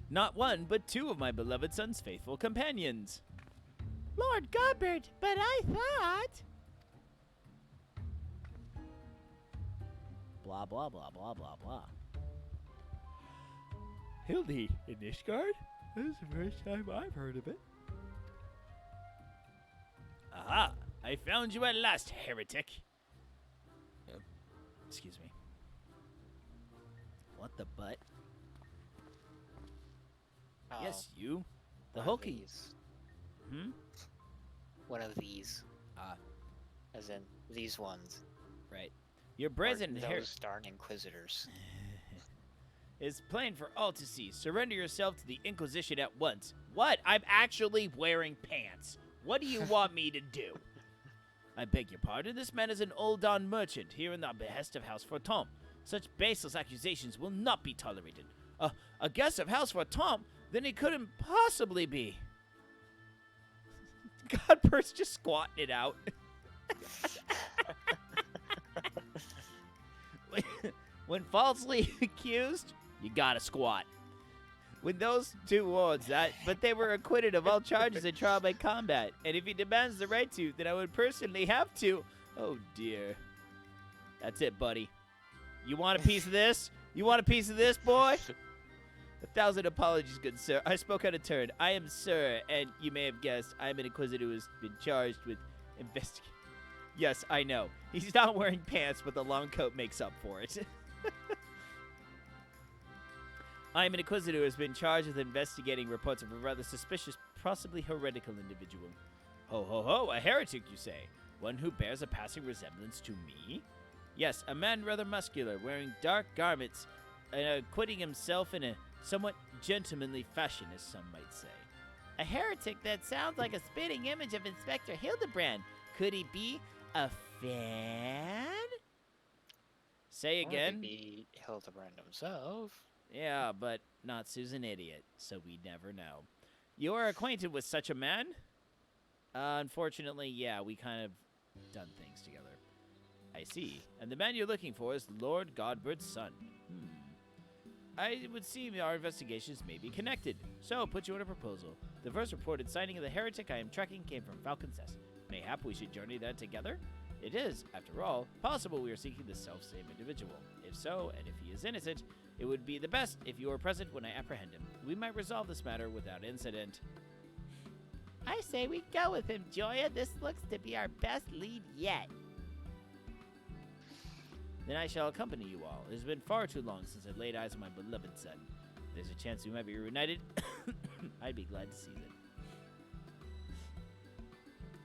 Not one, but two of my beloved son's faithful companions. Lord Godbert, but I thought... Blah, blah, blah, blah, blah, blah. Hildy in Ishgard? This is the first time I've heard of it. Aha! I found you at last, heretic. Excuse me. What the butt? Oh, Yes, you. The one of hooky. these. Hmm? One of these. Ah, As in, these ones. right. Your Or brazen hair those darn inquisitors. is plain for all to see. Surrender yourself to the Inquisition at once. What? I'm actually wearing pants. What do you want me to do? I beg your pardon. This man is an Uldan merchant here in the behest of House Fortom. Such baseless accusations will not be tolerated. A guest of house for Tom? Then he couldn't possibly be. Godbert's just squatting it out. When falsely accused, you gotta squat. When those two words, but they were acquitted of all charges at trial by combat. And if he demands the right to, then I would personally have to. Oh, dear. That's it, buddy. You want a piece of this? You want a piece of this, boy? 1,000 apologies, good sir. I spoke out of turn. I am sir, and you may have guessed, I am an inquisitor who has been charged with investigating. Yes, I know. He's not wearing pants, but the long coat makes up for it. I am an inquisitor who has been charged with investigating reports of a rather suspicious, possibly heretical individual. Ho, ho, ho, a heretic, you say? One who bears a passing resemblance to me? Yes, a man rather muscular, wearing dark garments, and acquitting himself in a somewhat gentlemanly fashion, as some might say. A heretic? That sounds like a spitting image of Inspector Hildebrand. Could he be a fan? Say again. Or maybe Hildebrand himself. Yeah, but not Susan Idiot, so we never know. You are acquainted with such a man? Unfortunately, yeah, we kind of done things together. I see. And the man you're looking for is Lord Godbert's son. I would seem our investigations may be connected. So, put you on a proposal. The first reported sighting of the heretic I am tracking came from Falcon's Nest. Mayhap we should journey there together? It is, after all, possible we are seeking the self-same individual. If so, and if he is innocent, it would be the best if you were present when I apprehend him. We might resolve this matter without incident. I say we go with him, Joya. This looks to be our best lead yet. Then I shall accompany you all. It has been far too long since I laid eyes on my beloved son. If there's a chance we might be reunited, I'd be glad to see it.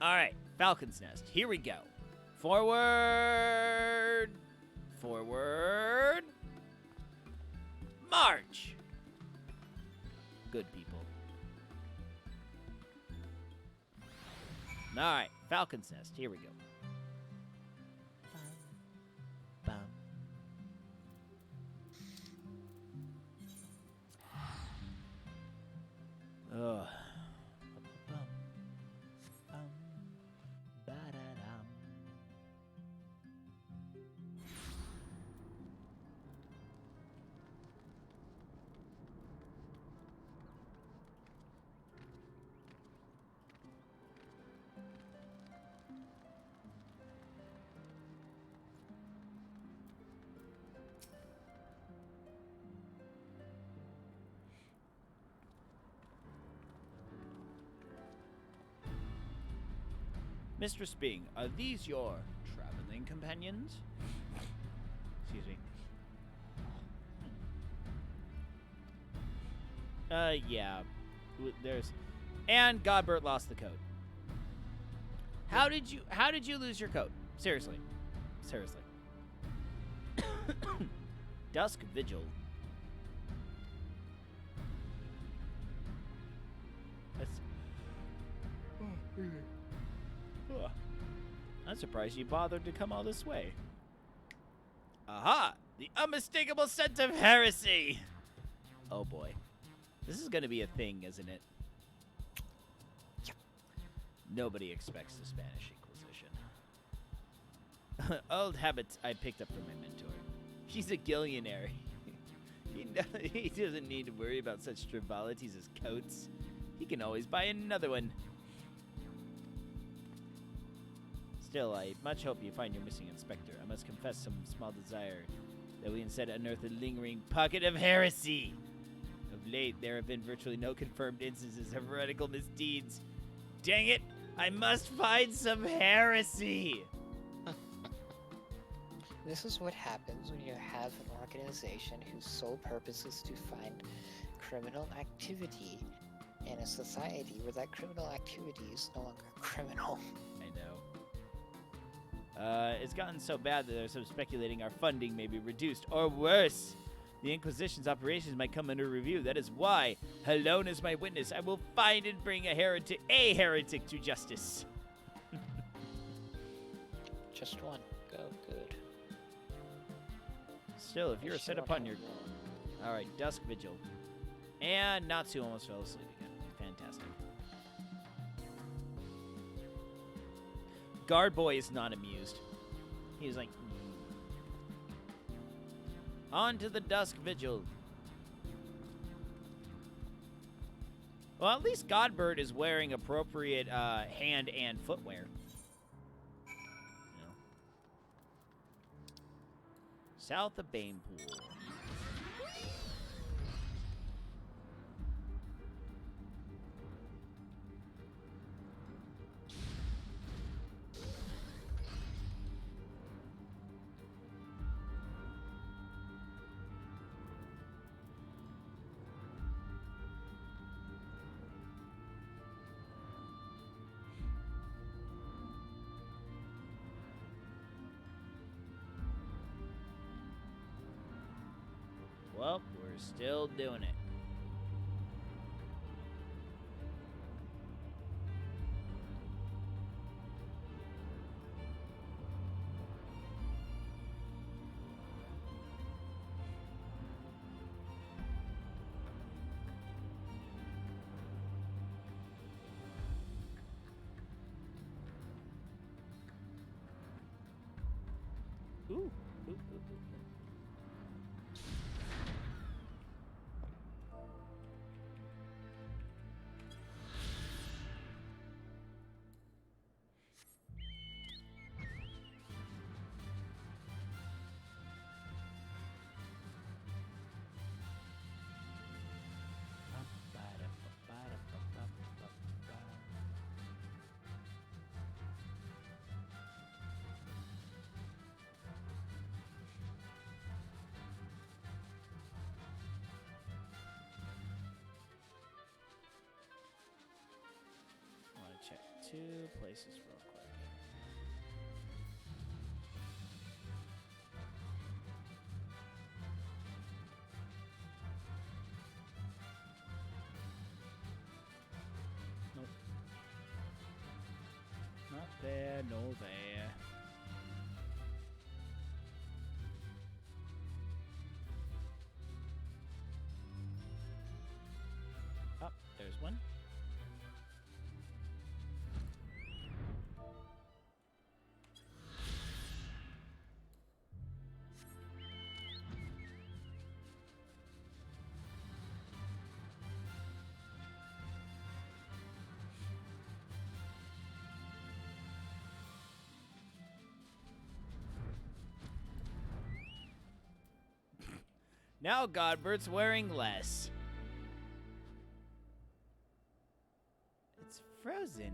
Alright, Falcon's Nest. Here we go. Forward! Forward! March! Good people. Alright, Falcon's Nest. Here we go. Bum. Ugh. Mistress Bing, are these your traveling companions? Excuse me. Yeah. There's... And Godbert lost the coat. How did you lose your coat? Seriously. Seriously. Dusk Vigil. That's... I'm surprised you bothered to come all this way. Aha! The unmistakable scent of heresy! Oh boy. This is gonna be a thing, isn't it? Yep. Nobody expects the Spanish Inquisition. Old habits I picked up from my mentor. She's a gillionaire. He doesn't need to worry about such frivolities as coats. He can always buy another one. Still, I much hope you find your missing inspector. I must confess some small desire that we instead unearth a lingering pocket of heresy. Of late, there have been virtually no confirmed instances of heretical misdeeds. Dang it! I must find some heresy! This is what happens when you have an organization whose sole purpose is to find criminal activity in a society where that criminal activity is no longer criminal. I know. It's gotten so bad that there's some speculating our funding may be reduced, or worse, the Inquisition's operations might come under review. That is why, alone as my witness, I will find and bring a heretic to justice. Just one. Go good. Still, if you're set upon your... All right, Dusk Vigil. And Natsu almost fell asleep again. Fantastic. Guard Boy is not amused. He's like, on to the Dusk Vigil. Well, at least Godbird is wearing appropriate hand and footwear. You know. South of Banepool. Well, we're still doing it. Ooh. I want to check 2 places real quick. Nope. Not there, no there. Oh, there's one. Now Godbert's wearing less. It's frozen.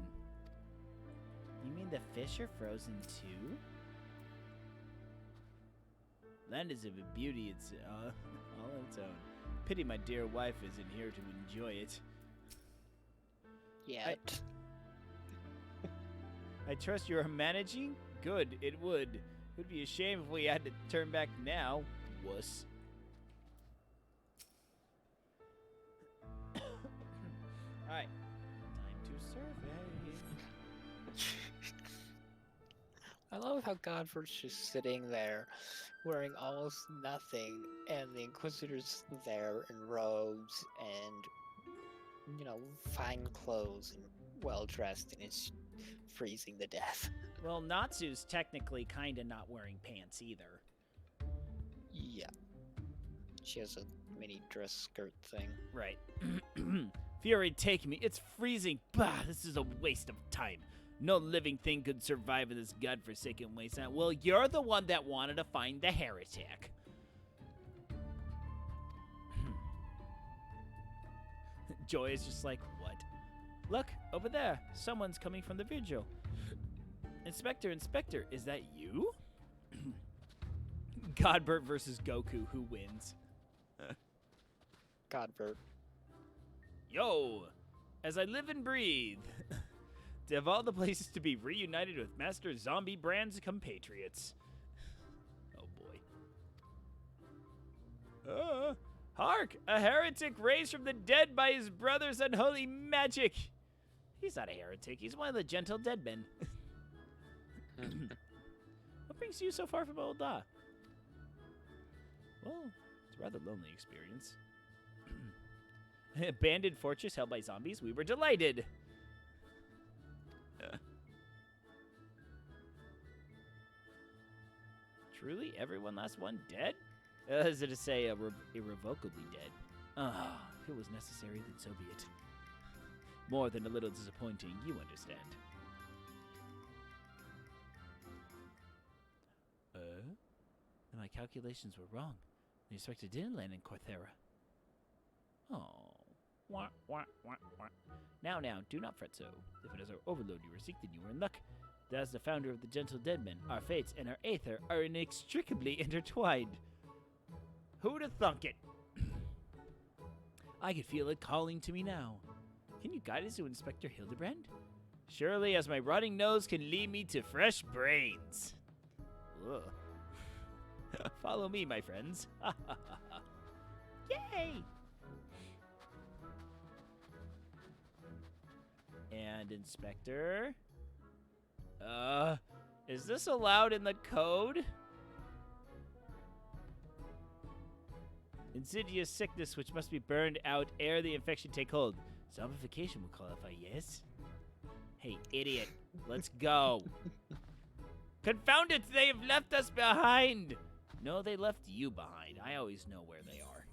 You mean the fish are frozen too? Land is of a beauty it's all its own. Pity my dear wife isn't here to enjoy it. Yet. I trust you are managing? Good, it would. It would be a shame if we had to turn back now. Wuss. Alright. Time to survey. I love how Godford's just sitting there wearing almost nothing, and the Inquisitor's there in robes and, you know, fine clothes and well dressed, and it's freezing to death. Well, Natsu's technically kinda not wearing pants either. Yeah. She has a mini dress skirt thing. Right. Fury, take me. It's freezing. Bah, this is a waste of time. No living thing could survive in this godforsaken wasteland. Well, you're the one that wanted to find the heretic. Joy is just like, what? Look, over there. Someone's coming from the vigil. Inspector, is that you? Godbert versus Goku, who wins? Godbert. Yo, as I live and breathe, of all the places to be reunited with Master Zombie Brand's compatriots. Oh boy. Hark! A heretic raised from the dead by his brother's unholy magic! He's not a heretic, he's one of the gentle dead men. What brings you so far from Old Da? Well, It's a rather lonely experience. Abandoned fortress held by zombies? We were delighted! Truly, everyone last one dead? As it to say, irrevocably dead. Ah, if it was necessary, then so be it. More than a little disappointing, you understand. My calculations were wrong. The inspector didn't land in Corthera. Oh. Wah, wah, wah, wah. Now, do not fret so. If it is our overload you were seeking, then you were in luck. As the founder of the Gentle Deadmen, our fates and our aether are inextricably intertwined. Who'd have thunk it? I could feel it calling to me now. Can you guide us to Inspector Hildebrand? Surely, as my rotting nose can lead me to fresh brains. Ugh. Follow me, my friends. Yay! And Inspector? Is this allowed in the code? Insidious sickness which must be burned out ere the infection take hold. Zombification will qualify, yes? Hey, idiot. Let's go. Confound it, they have left us behind. No, they left you behind. I always know where they are.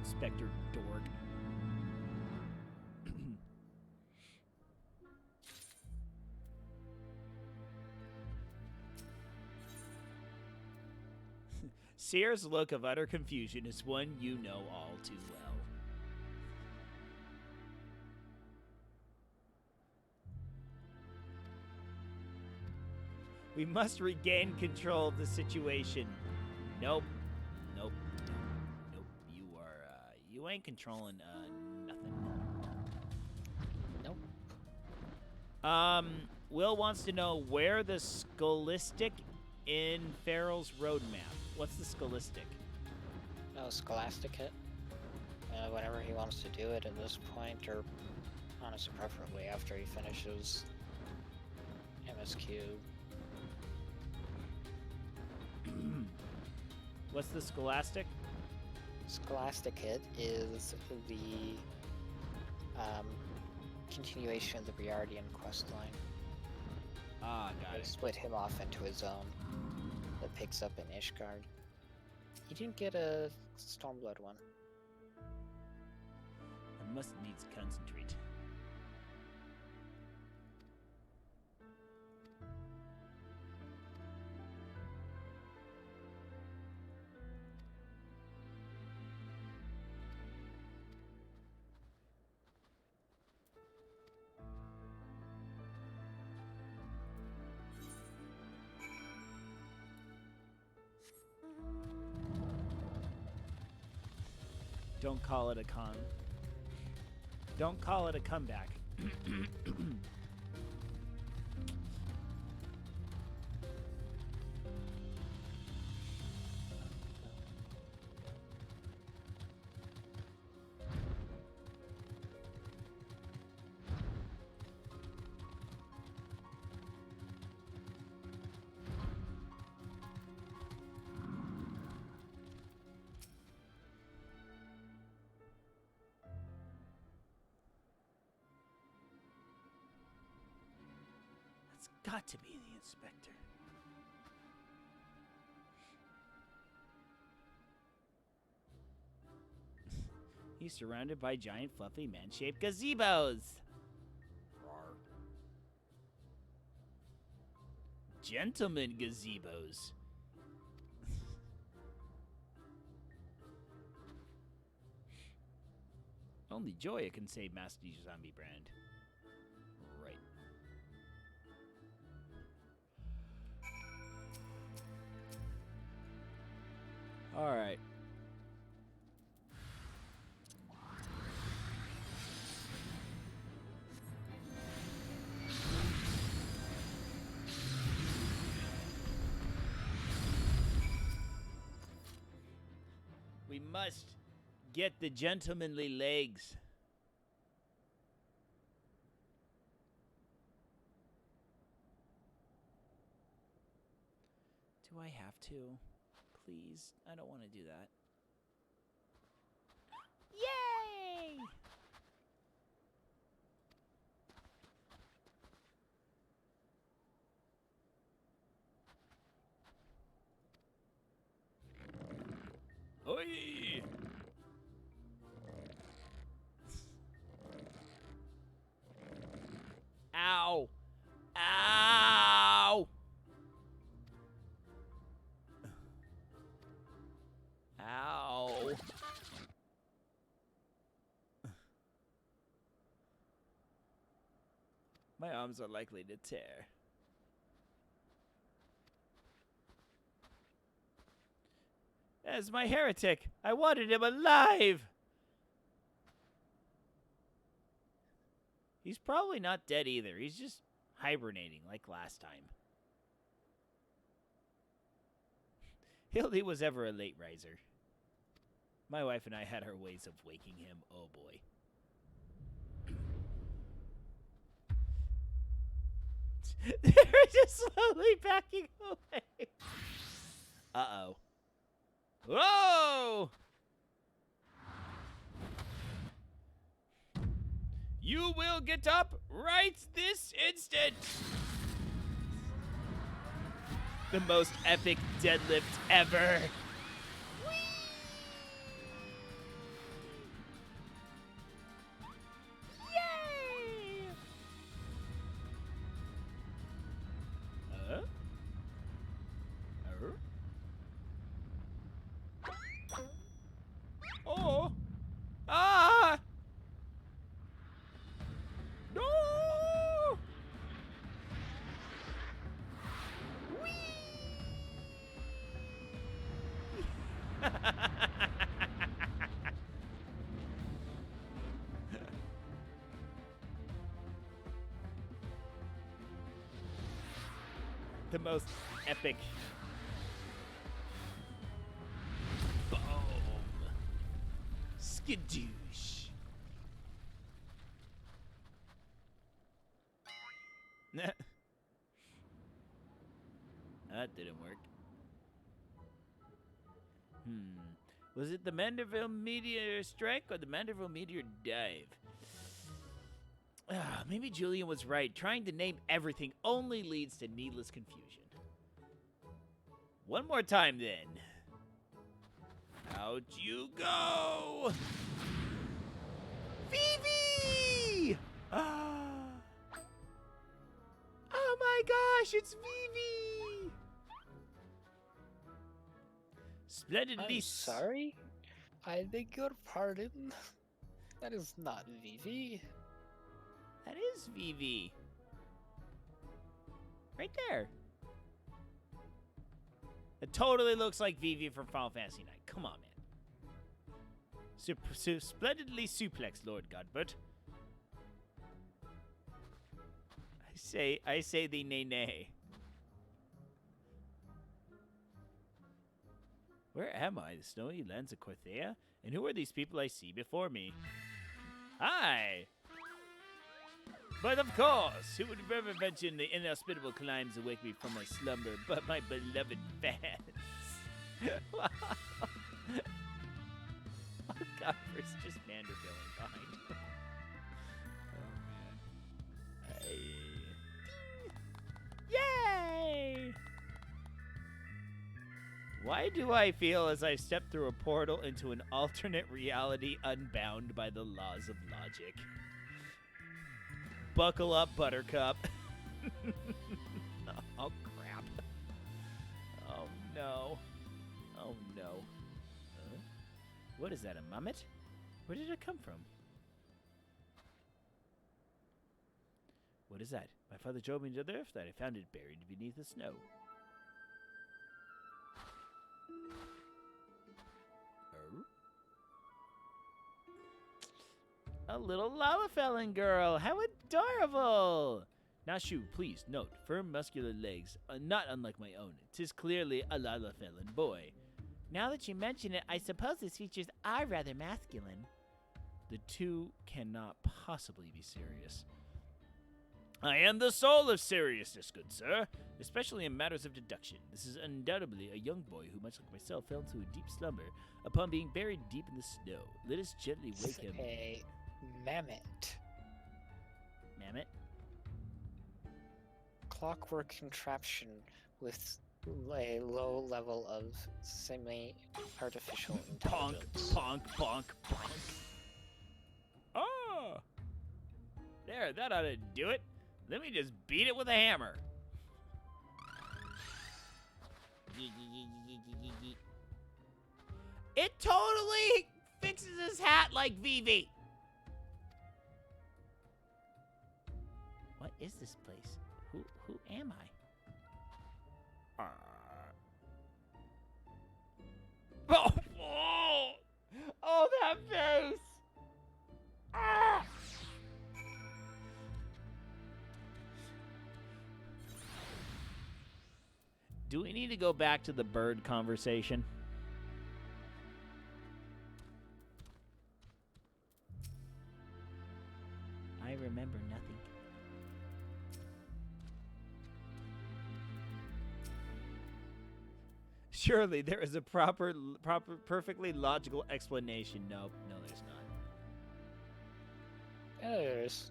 Inspector Dork. Sear's look of utter confusion is one you know all too well. We must regain control of the situation. Nope. You ain't controlling, nothing. Nope. Will wants to know where the scholastic in Farrell's roadmap. What's the scholastic? No, Scholastic hit. Whenever he wants to do it at this point, or honestly, preferably after he finishes MSQ. What's the scholastic? Scholastic hit is the continuation of the Briardian questline. Ah, got They it. split him off into a zone that picks up in Ishgard. He didn't get a Stormblood one. I must needs concentrate. Don't call it a con. Don't call it a comeback. It's got to be the inspector. He's surrounded by giant, fluffy, man-shaped gazebos. Rawr. Gentleman gazebos. Only Joya can save Master Zombie Brand. Right. All right. We must get the gentlemanly legs. Do I have to? Please, I don't want to do that. Yay! Oi! Ow! Ow! Ow! My arms are likely to tear. As my heretic, I wanted him alive! He's probably not dead either. He's just hibernating like last time. Hildy was ever a late riser. My wife and I had our ways of waking him. Oh boy. They're just slowly backing away. Uh-oh. Whoa! You will get up right this instant! The most epic deadlift ever. Yay! Oh! Ah! No! Whee! The most epic. Boom. Skadoosh. That didn't work. Was it the Manderville meteor strike or the Manderville meteor dive? Maybe Julian was right. Trying to name everything only leads to needless confusion. One more time, then. Out you go! Vivi! Oh my gosh, it's Vivi! Splendidly. I'm sorry? I beg your pardon? That is not Vivi. That is Vivi. Right there. It totally looks like Vivi from Final Fantasy IX. Come on, man. Splendidly suplex, Lord Godbert. I say the nay. Where am I? The snowy lands of Corthea? And who are these people I see before me? Hi! But of course, who would ever mention the inhospitable climes awake me from my slumber but my beloved fans? Wow. Oh, Godbert's just Mandervilling behind him. Oh, man. Yay! Why do I feel as I step through a portal into an alternate reality unbound by the laws of logic? Buckle up, Buttercup. Oh, crap. Oh, no. Oh, no. What is that, a mummet? Where did it come from? What is that? My father showed me to the earth that I found it buried beneath the snow. A little Lalafellin girl. How adorable. Nashu, please note, firm muscular legs, not unlike my own. 'Tis clearly a Lalafellin boy. Now that you mention it, I suppose his features are rather masculine. The two cannot possibly be serious. I am the soul of seriousness, good sir, especially in matters of deduction. This is undoubtedly a young boy who, much like myself, fell into a deep slumber upon being buried deep in the snow. Let us gently wake him. A mammoth. Mammoth? Clockwork contraption with a low level of semi-artificial Bonk, intelligence. bonk, bonk, bonk. Oh! There, that ought to do it. Let me just beat it with a hammer. It totally fixes his hat like Vivi. What is this place? Who am I? Oh, that face! Ah! Do we need to go back to the bird conversation? I remember nothing. Surely there is a proper, perfectly logical explanation. Nope, no, there's not. There's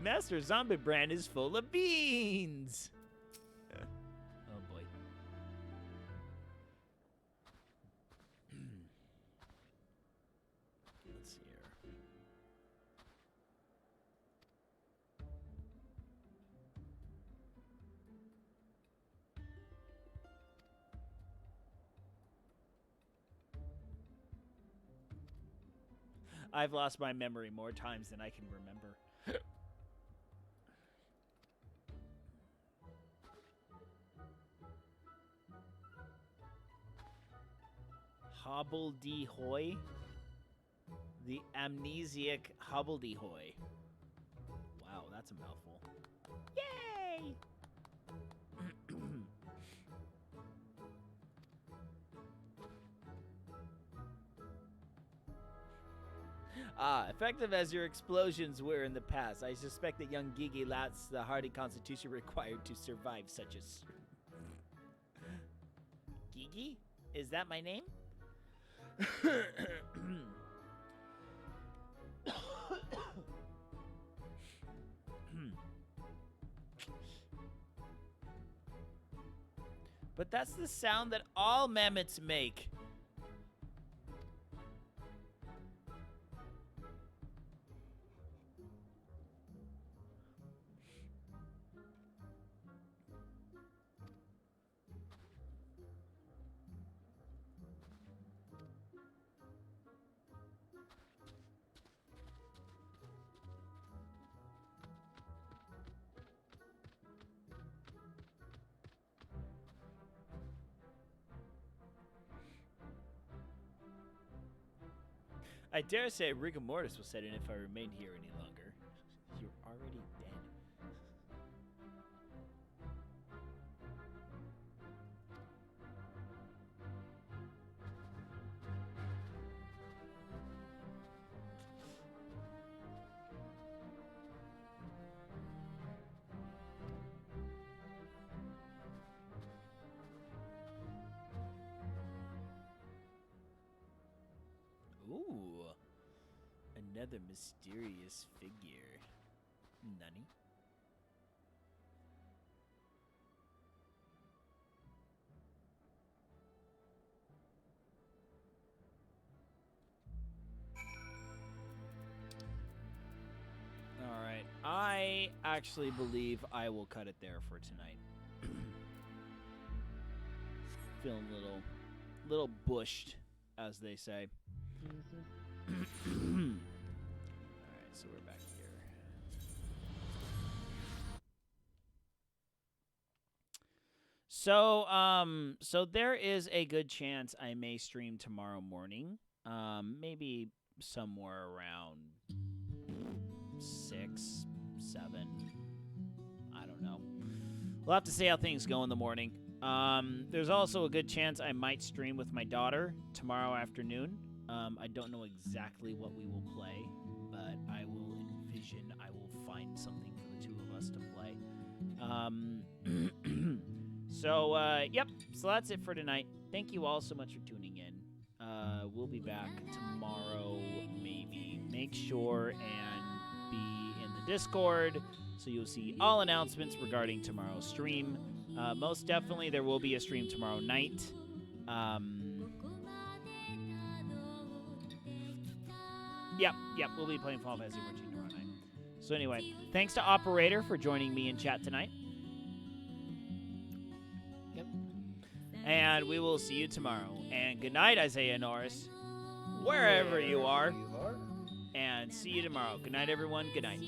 Master Zombie Brand is full of beans. Oh boy. Let's see here. I've lost my memory more times than I can remember. Hobbledehoy? The amnesiac Hobbledehoy. Wow, that's a mouthful. Yay! Effective as your explosions were in the past, I suspect that young Gigi lacks the hardy constitution required to survive such a... Gigi? Is that my name? But that's the sound that all mammoths make. I dare say rigor mortis will set in if I remain here any longer. You're already dead. Ooh. Another mysterious figure. Nani? Alright. I actually believe I will cut it there for tonight. Feeling a little bushed, as they say. Alright, so we're back here. So there is a good chance I may stream tomorrow morning. Maybe somewhere around 6, 7. I don't know. We'll have to see how things go in the morning. There's also a good chance I might stream with my daughter tomorrow afternoon. I don't know exactly what we will play, but I will envision I will find something for the two of us to play. Yep. So that's it for tonight. Thank you all so much for tuning in. We'll be back tomorrow, maybe. Make sure and be in the Discord so you'll see all announcements regarding tomorrow's stream. Most definitely, there will be a stream tomorrow night. Yep, we'll be playing Final Fantasy 14 tomorrow night. So anyway, thanks to Operator for joining me in chat tonight. Yep. And we will see you tomorrow. And good night, Isaiah Norris, wherever you are. You are. And see you tomorrow. Good night, everyone. Good night.